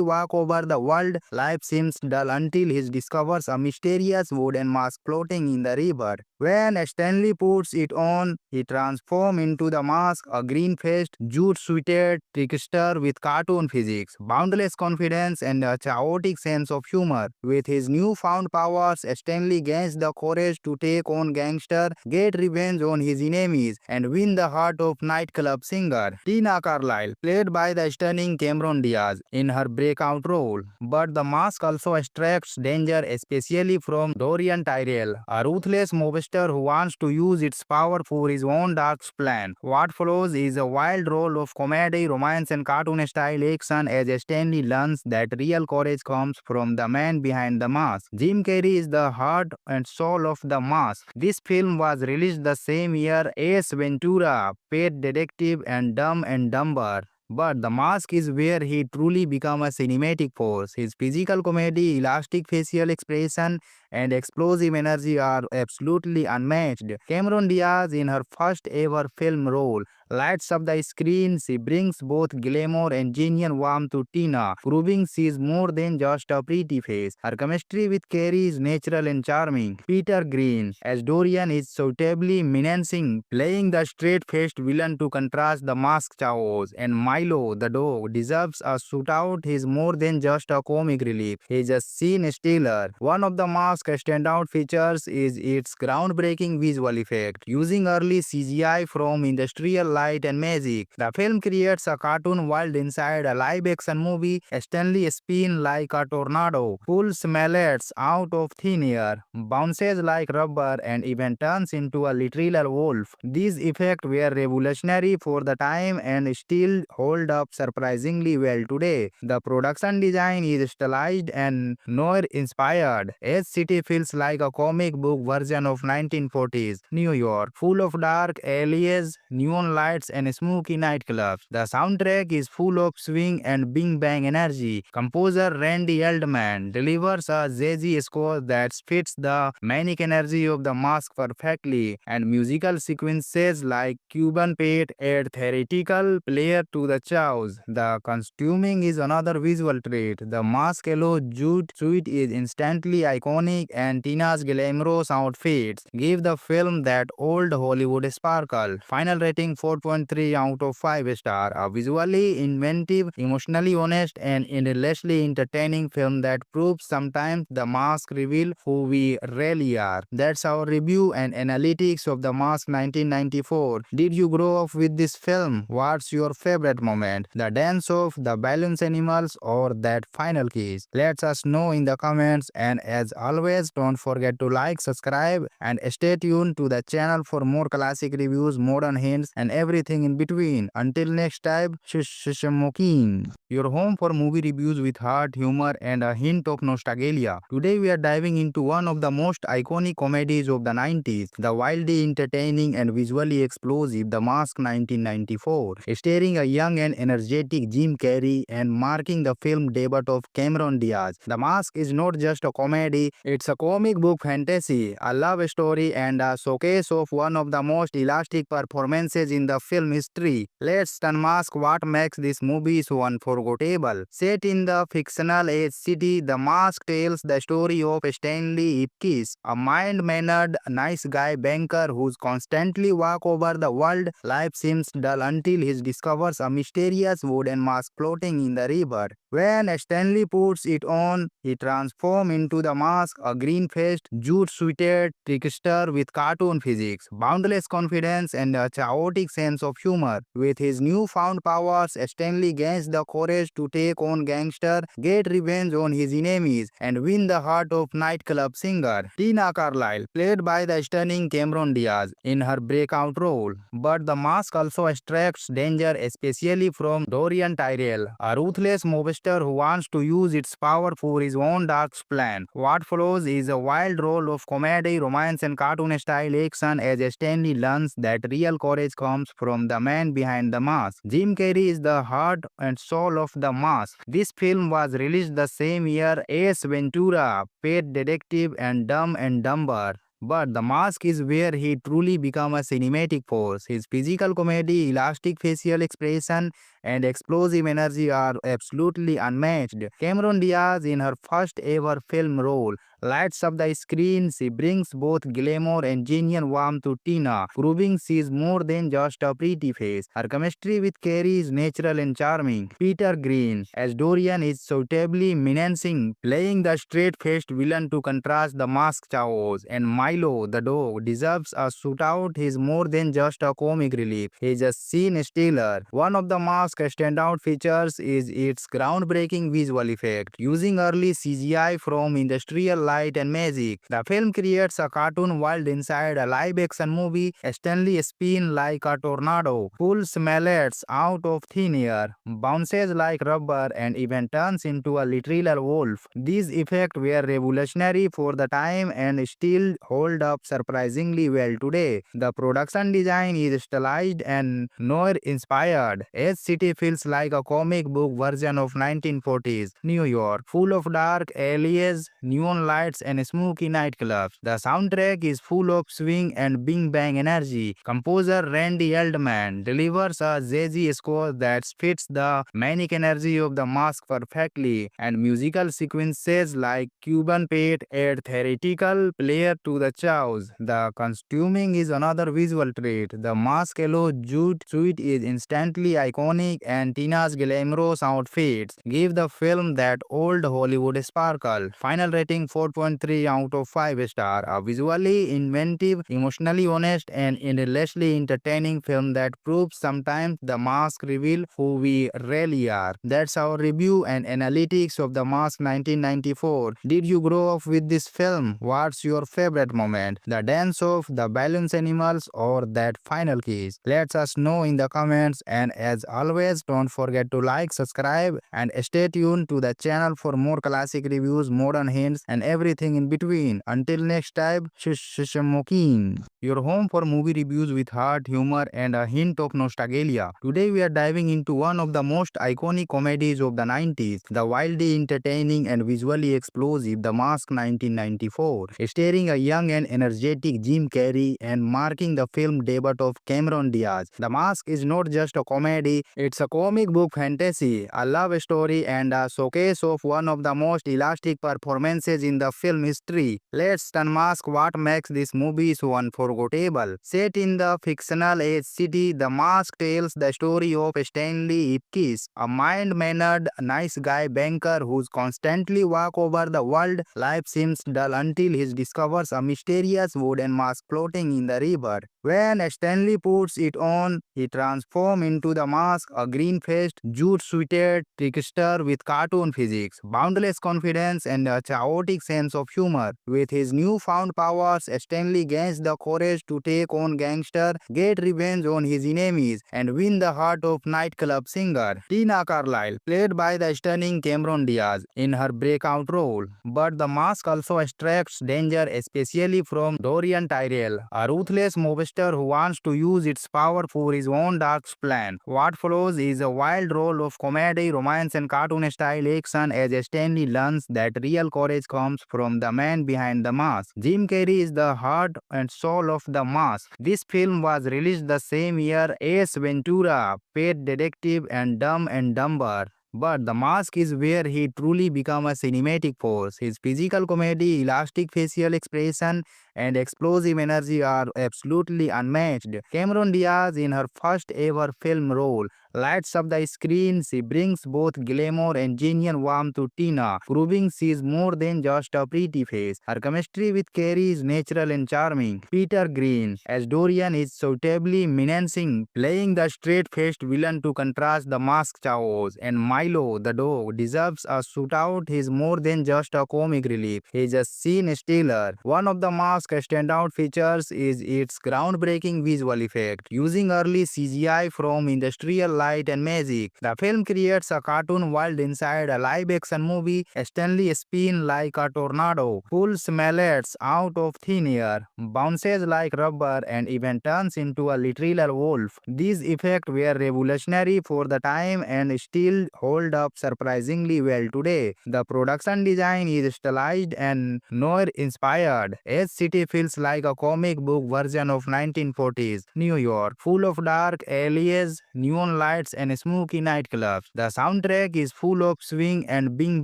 walk over the world. Life seems dull until he discovers a mysterious wooden mask floating in the river. When Stanley puts it on, he transforms into the mask, a green-faced, jute-suited trickster with cartoon physics, boundless confidence, and a chaotic sense of humor. With his newfound powers, Stanley gains the courage to take on gangster, get revenge on his enemies, and win the heart of nightclub singer Tina Carlyle, played by the stunning Cameron Diaz in her breakout role. But the mask also extracts danger, especially from Dorian Tyrell, a ruthless mobster who wants to use its power for his own dark plan. What follows is a wild roll of comedy, romance, and cartoon-style action as Stanley learns that real courage comes from the man behind the mask. Jim Carrey is the heart and soul of the mask. This film was released the same year as Ventura, Pet Detective, and Dumb and Dumber. But The Mask is where he truly became a cinematic force. His physical comedy, elastic facial expression, and explosive energy are absolutely unmatched. Cameron Diaz, in her first ever film role, lights up the screen. She brings both glamour and genuine warmth to Tina, proving she is more than just a pretty face. Her chemistry with Carrie is natural and charming. Peter Green, as Dorian, is suitably menacing, playing the straight-faced villain to contrast the masked chaos. And Milo, the dog, deserves a shootout. He is more than just a comic relief. He is a scene stealer. One of the mask's standout features is its groundbreaking visual effect, using early CGI from industrial light and magic. The film creates a cartoon world inside a live-action movie. Stanley spins like a tornado, pulls mallets out of thin air, bounces like rubber, and even turns into a literal wolf. These effects were revolutionary for the time and still hold up surprisingly well today. The production design is stylized and noir-inspired. Each city city feels like a comic book version of 1940s New York, full of dark alleys, neon lights, and smoky nightclubs. The soundtrack is full of swing and bing bang energy. Composer Randy Eldman delivers a jazzy score that fits the manic energy of the mask perfectly, and musical sequences like Cuban Pete add theatrical flair to the chaos. The costuming is another visual treat. The mask yellow jute suit is instantly iconic, and Tina's glamorous outfits give the film that old Hollywood sparkle. Final rating 4.3 out of 5 star. A visually inventive, emotionally honest, and endlessly entertaining film that proves sometimes the mask reveal who we really are. That's our review and analytics of The Mask 1994. Did you grow up with this film? What's your favorite moment? The dance of the balloons animals or that final kiss? Let us know in the comments, and as always, don't forget to like, subscribe, and stay tuned to the channel for more classic reviews, modern hints, and everything in between. Until next time, Shishamokin, your home for movie reviews with heart, humor, and a hint of nostalgia. Today we are diving into one of the most iconic comedies of the 90s, the wildly entertaining and visually explosive The Mask 1994, starring a young and energetic Jim Carrey and marking the film debut of Cameron Diaz. The Mask is not just a comedy, it's a comic book fantasy, a love story, and a showcase of one of the most elastic performances in the film history. Let's unmask what makes this movie so unforgettable. Set in the fictional age city, The Mask tells the story of Stanley Ipkiss, a mild-mannered, nice guy banker who's constantly walk over the world. Life seems dull until he discovers a mysterious wooden mask floating in the river. When Stanley puts it on, he transforms into the mask, a green-faced, jute-suited trickster with cartoon physics, boundless confidence, and a chaotic sense of humor. With his newfound powers, Stanley gains the courage to take on gangster, get revenge on his enemies, and win the heart of nightclub singer Tina Carlyle, played by the stunning Cameron Diaz in her breakout role. But the mask also extracts danger, especially from Dorian Tyrell, a ruthless mobster who wants to use its power for his own dark plan. What follows is a wild role of comedy, romance, and cartoon-style action as Stanley learns that real courage comes from the man behind the mask. Jim Carrey is the heart and soul of the mask. This film was released the same year as Ventura, Pet Detective, and Dumb and Dumber. But The Mask is where he truly became a cinematic force. His physical comedy, elastic facial expression, and explosive energy are absolutely unmatched. Cameron Diaz, in her first ever film role, lights up the screen. She brings both glamour and genuine warmth to Tina, proving she is more than just a pretty face. Her chemistry with Carey is natural and charming. Peter Green, as Dorian, is suitably menacing, playing the straight-faced villain to contrast the masked chaos. And Milo, the dog, deserves a shootout. He is more than just a comic relief. He is a scene stealer. One of the mask's standout features is its groundbreaking visual effect, using early CGI from industrial light and magic. The film creates a cartoon world inside a live-action movie. Stanley spins like a tornado, pulls mallets out of thin air, bounces like rubber, and even turns into a literal wolf. These effects were revolutionary for the time and still hold up surprisingly well today. The production design is stylized and noir-inspired. Edge City feels like a comic book version of 1940s New York, full of dark alleys, neon lights, and smoky nightclubs. The soundtrack is full of swing and bing bang energy. Composer Randy Eldman delivers a jazzy score that fits the manic energy of the mask perfectly, and musical sequences like Cuban Pete add theatrical flair to the chaos. The costuming is another visual treat. The mask yellow jute suit is instantly iconic, and Tina's glamorous outfits give the film that old Hollywood sparkle. Final rating 4.3 out of 5 star. A visually inventive, emotionally honest, and endlessly entertaining film that proves sometimes the mask reveal who we really are. That's our review and analytics of The Mask 1994. Did you grow up with this film? What's your favorite moment? The dance of the balloons animals or that final kiss? Let us know in the comments, and as always, don't forget to like, subscribe, and stay tuned to the channel for more classic reviews, modern hints, and everything everything in between. Until next time, Shishamokin, your home for movie reviews with heart, humor, and a hint of nostalgia. Today we are diving into one of the most iconic comedies of the 90s, the wildly entertaining and visually explosive The Mask 1994, starring a young and energetic Jim Carrey and marking the film debut of Cameron Diaz. The Mask is not just a comedy, it's a comic book fantasy, a love story, and a showcase of one of the most elastic performances in the film history. Let's unmask what makes this movie so unforgettable. Set in the fictional age city, The Mask tells the story of Stanley Ipkiss, a mild-mannered, nice guy banker who's constantly walk over the world. Life seems dull until he discovers a mysterious wooden mask floating in the river. When Stanley puts it on, he transforms into the mask, a green-faced, jute-suited trickster with cartoon physics, boundless confidence, and a chaotic sense of humor. With his newfound powers, Stanley gains the courage to take on gangster, get revenge on his enemies, and win the heart of nightclub singer Tina Carlyle, played by the stunning Cameron Diaz in her breakout role. But the mask also attracts danger, especially from Dorian Tyrell, a ruthless mobster who wants to use its power for his own dark plan. What follows is a wild role of comedy, romance, and cartoon-style action as Stanley learns that real courage comes from the man behind the mask. Jim Carrey is the heart and soul of the mask. This film was released the same year as Ventura, Pet Detective, and Dumb and Dumber. But The Mask is where he truly became a cinematic force. His physical comedy, elastic facial expression, and explosive energy are absolutely unmatched. Cameron Diaz, in her first ever film role, lights up the screen. She brings both glamour and genuine warmth to Tina, proving she is more than just a pretty face. Her chemistry with Carey is natural and charming. Peter Green, as Dorian, is suitably menacing, playing the straight-faced villain to contrast the masked chaos. And Milo, the dog, deserves a shootout. He is more than just a comic relief. He is a scene stealer. One of the mask's standout features is its groundbreaking visual effect, using early CGI from industrial light and magic. The film creates a cartoon world inside a live-action movie. Stanley spins like a tornado, pulls mallets out of thin air, bounces like rubber, and even turns into a literal wolf. These effects were revolutionary for the time and still hold up surprisingly well today. The production design is stylized and noir-inspired. Edge City feels like a comic book version of 1940s New York, full of dark alleys, neon lights, and smoky nightclubs. The soundtrack is full of swing and bing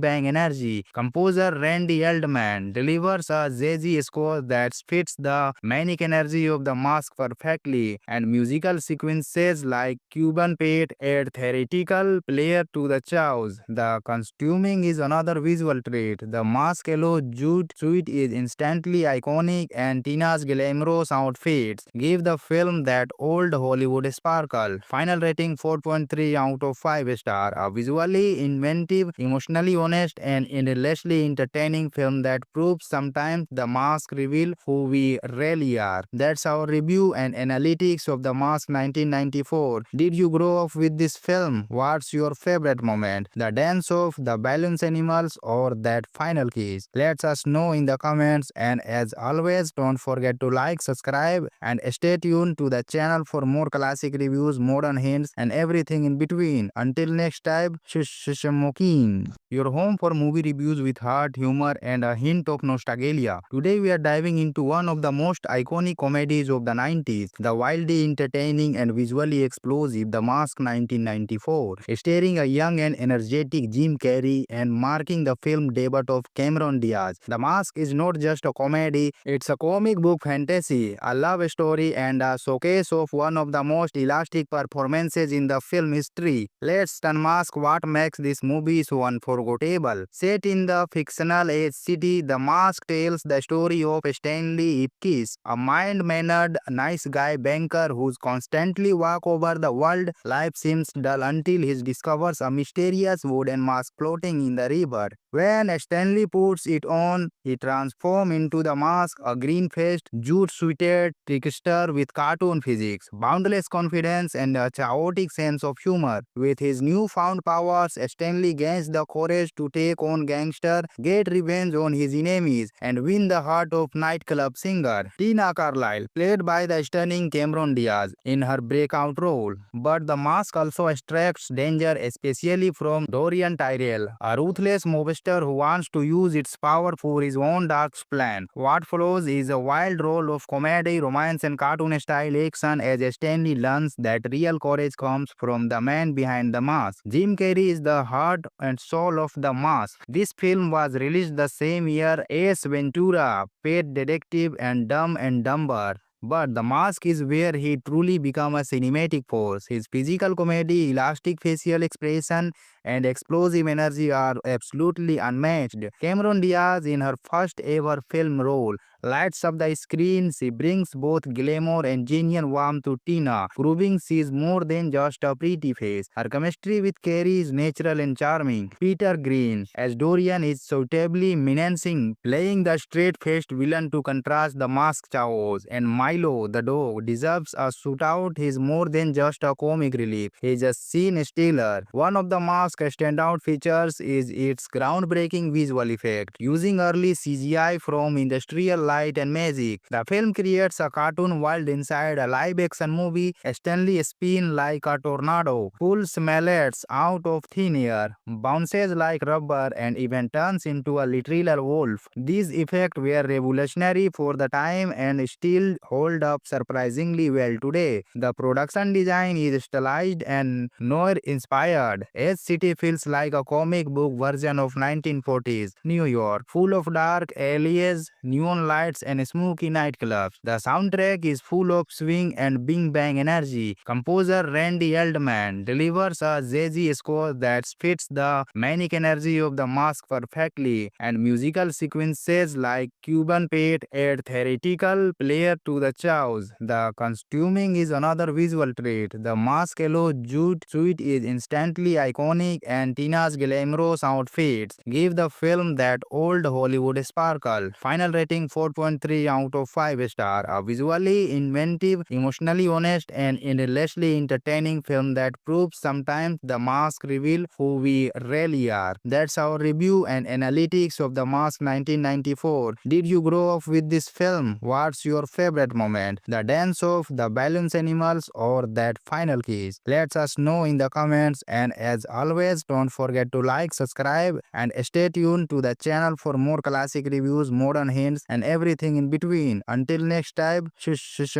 bang energy. Composer Randy Eldman delivers a jazzy score that fits the manic energy of the mask perfectly, and musical sequences like Cuban Pete add theatrical flair to the chaos. The costuming is another visual treat. The mask yellow jute suit is instantly iconic, and Tina's glamorous outfits give the film that old Hollywood sparkle. Final rating 4.3 out of 5 star. A visually inventive, emotionally honest, and endlessly entertaining film that proves sometimes the mask reveal who we really are. That's our review and analytics of The Mask 1994. Did you grow up with this film? What's your favorite moment? The dance of the balloons animals or that final kiss? Let us know in the comments, and as always, don't forget to like, subscribe, and stay tuned to the channel for more classic reviews, modern hints, and everything in between. Until next time, Shishamokin, your home for movie reviews with heart, humor, and a hint of nostalgia. Today we are diving into one of the most iconic comedies of the 90s, the wildly entertaining and visually explosive The Mask 1994, starring a young and energetic Jim Carrey and marking the film debut of Cameron Diaz. The Mask is not just a comedy, it's a comic book fantasy, a love story, and a showcase of one of the most elastic performances in the film history. Let's unmask what makes this movie so unforgettable. Set in the fictional age city, The Mask tells the story of Stanley Ipkiss, a mild-mannered, nice guy banker who's constantly walk over the world. Life seems dull until he discovers a mysterious wooden mask floating in the river. When Stanley puts it on, he transforms into the mask, a green-faced, jute-suited trickster with cartoon physics, boundless confidence, and a chaotic sense of humor. With his newfound powers, Stanley gains the courage to take on gangster, get revenge on his enemies, and win the heart of nightclub singer Tina Carlyle, played by the stunning Cameron Diaz in her breakout role. But the mask also extracts danger, especially from Dorian Tyrell, a ruthless mobster who wants to use its power for his own dark plan. What follows is a wild role of comedy, romance, and cartoon style action as Stanley learns that real courage comes from the man behind the mask. Jim Carrey is the heart and soul of the mask. This film was released the same year as Ventura, Pet Detective, and Dumb and Dumber. But The Mask is where he truly becomes a cinematic force. His physical comedy, elastic facial expression, and explosive energy are absolutely unmatched. Cameron Diaz, in her first ever film role, lights up the screen. She brings both glamour and genuine warmth to Tina, proving she is more than just a pretty face. Her chemistry with Carey is natural and charming. Peter Green, as Dorian, is suitably menacing, playing the straight-faced villain to contrast the masked chaos. And Milo, the dog, deserves a shootout. He is more than just a comic relief. He is a scene stealer. One of the mask's standout features is its groundbreaking visual effect, using early CGI from industrial light and magic. The film creates a cartoon world inside a live-action movie. Stanley spins like a tornado, pulls mallets out of thin air, bounces like rubber, and even turns into a literal wolf. These effects were revolutionary for the time and still hold up surprisingly well today. The production design is stylized and noir-inspired. Edge City feels like a comic book version of 1940s New York, full of dark alleys, neon lights, and smoky nightclubs. The soundtrack is full of swing and bing bang energy. Composer Randy Eldman delivers a jazzy score that fits the manic energy of the mask perfectly, and musical sequences like Cuban Pete add theatrical flair to the chaos. The costuming is another visual trait. The mask yellow jute suit is instantly iconic, and Tina's glamorous outfits give the film that old Hollywood sparkle. Final rating 4.3 out of 5 star. A visually inventive, emotionally honest, and endlessly entertaining film that proves sometimes the mask reveal who we really are. That's our review and analytics of The Mask 1994. Did you grow up with this film? What's your favorite moment? The dance of the balloons animals or that final kiss? Let us know in the comments, and as always, don't forget to like, subscribe, and stay tuned to the channel for more classic reviews, modern hints, and everything in between. Until next time, shush shush,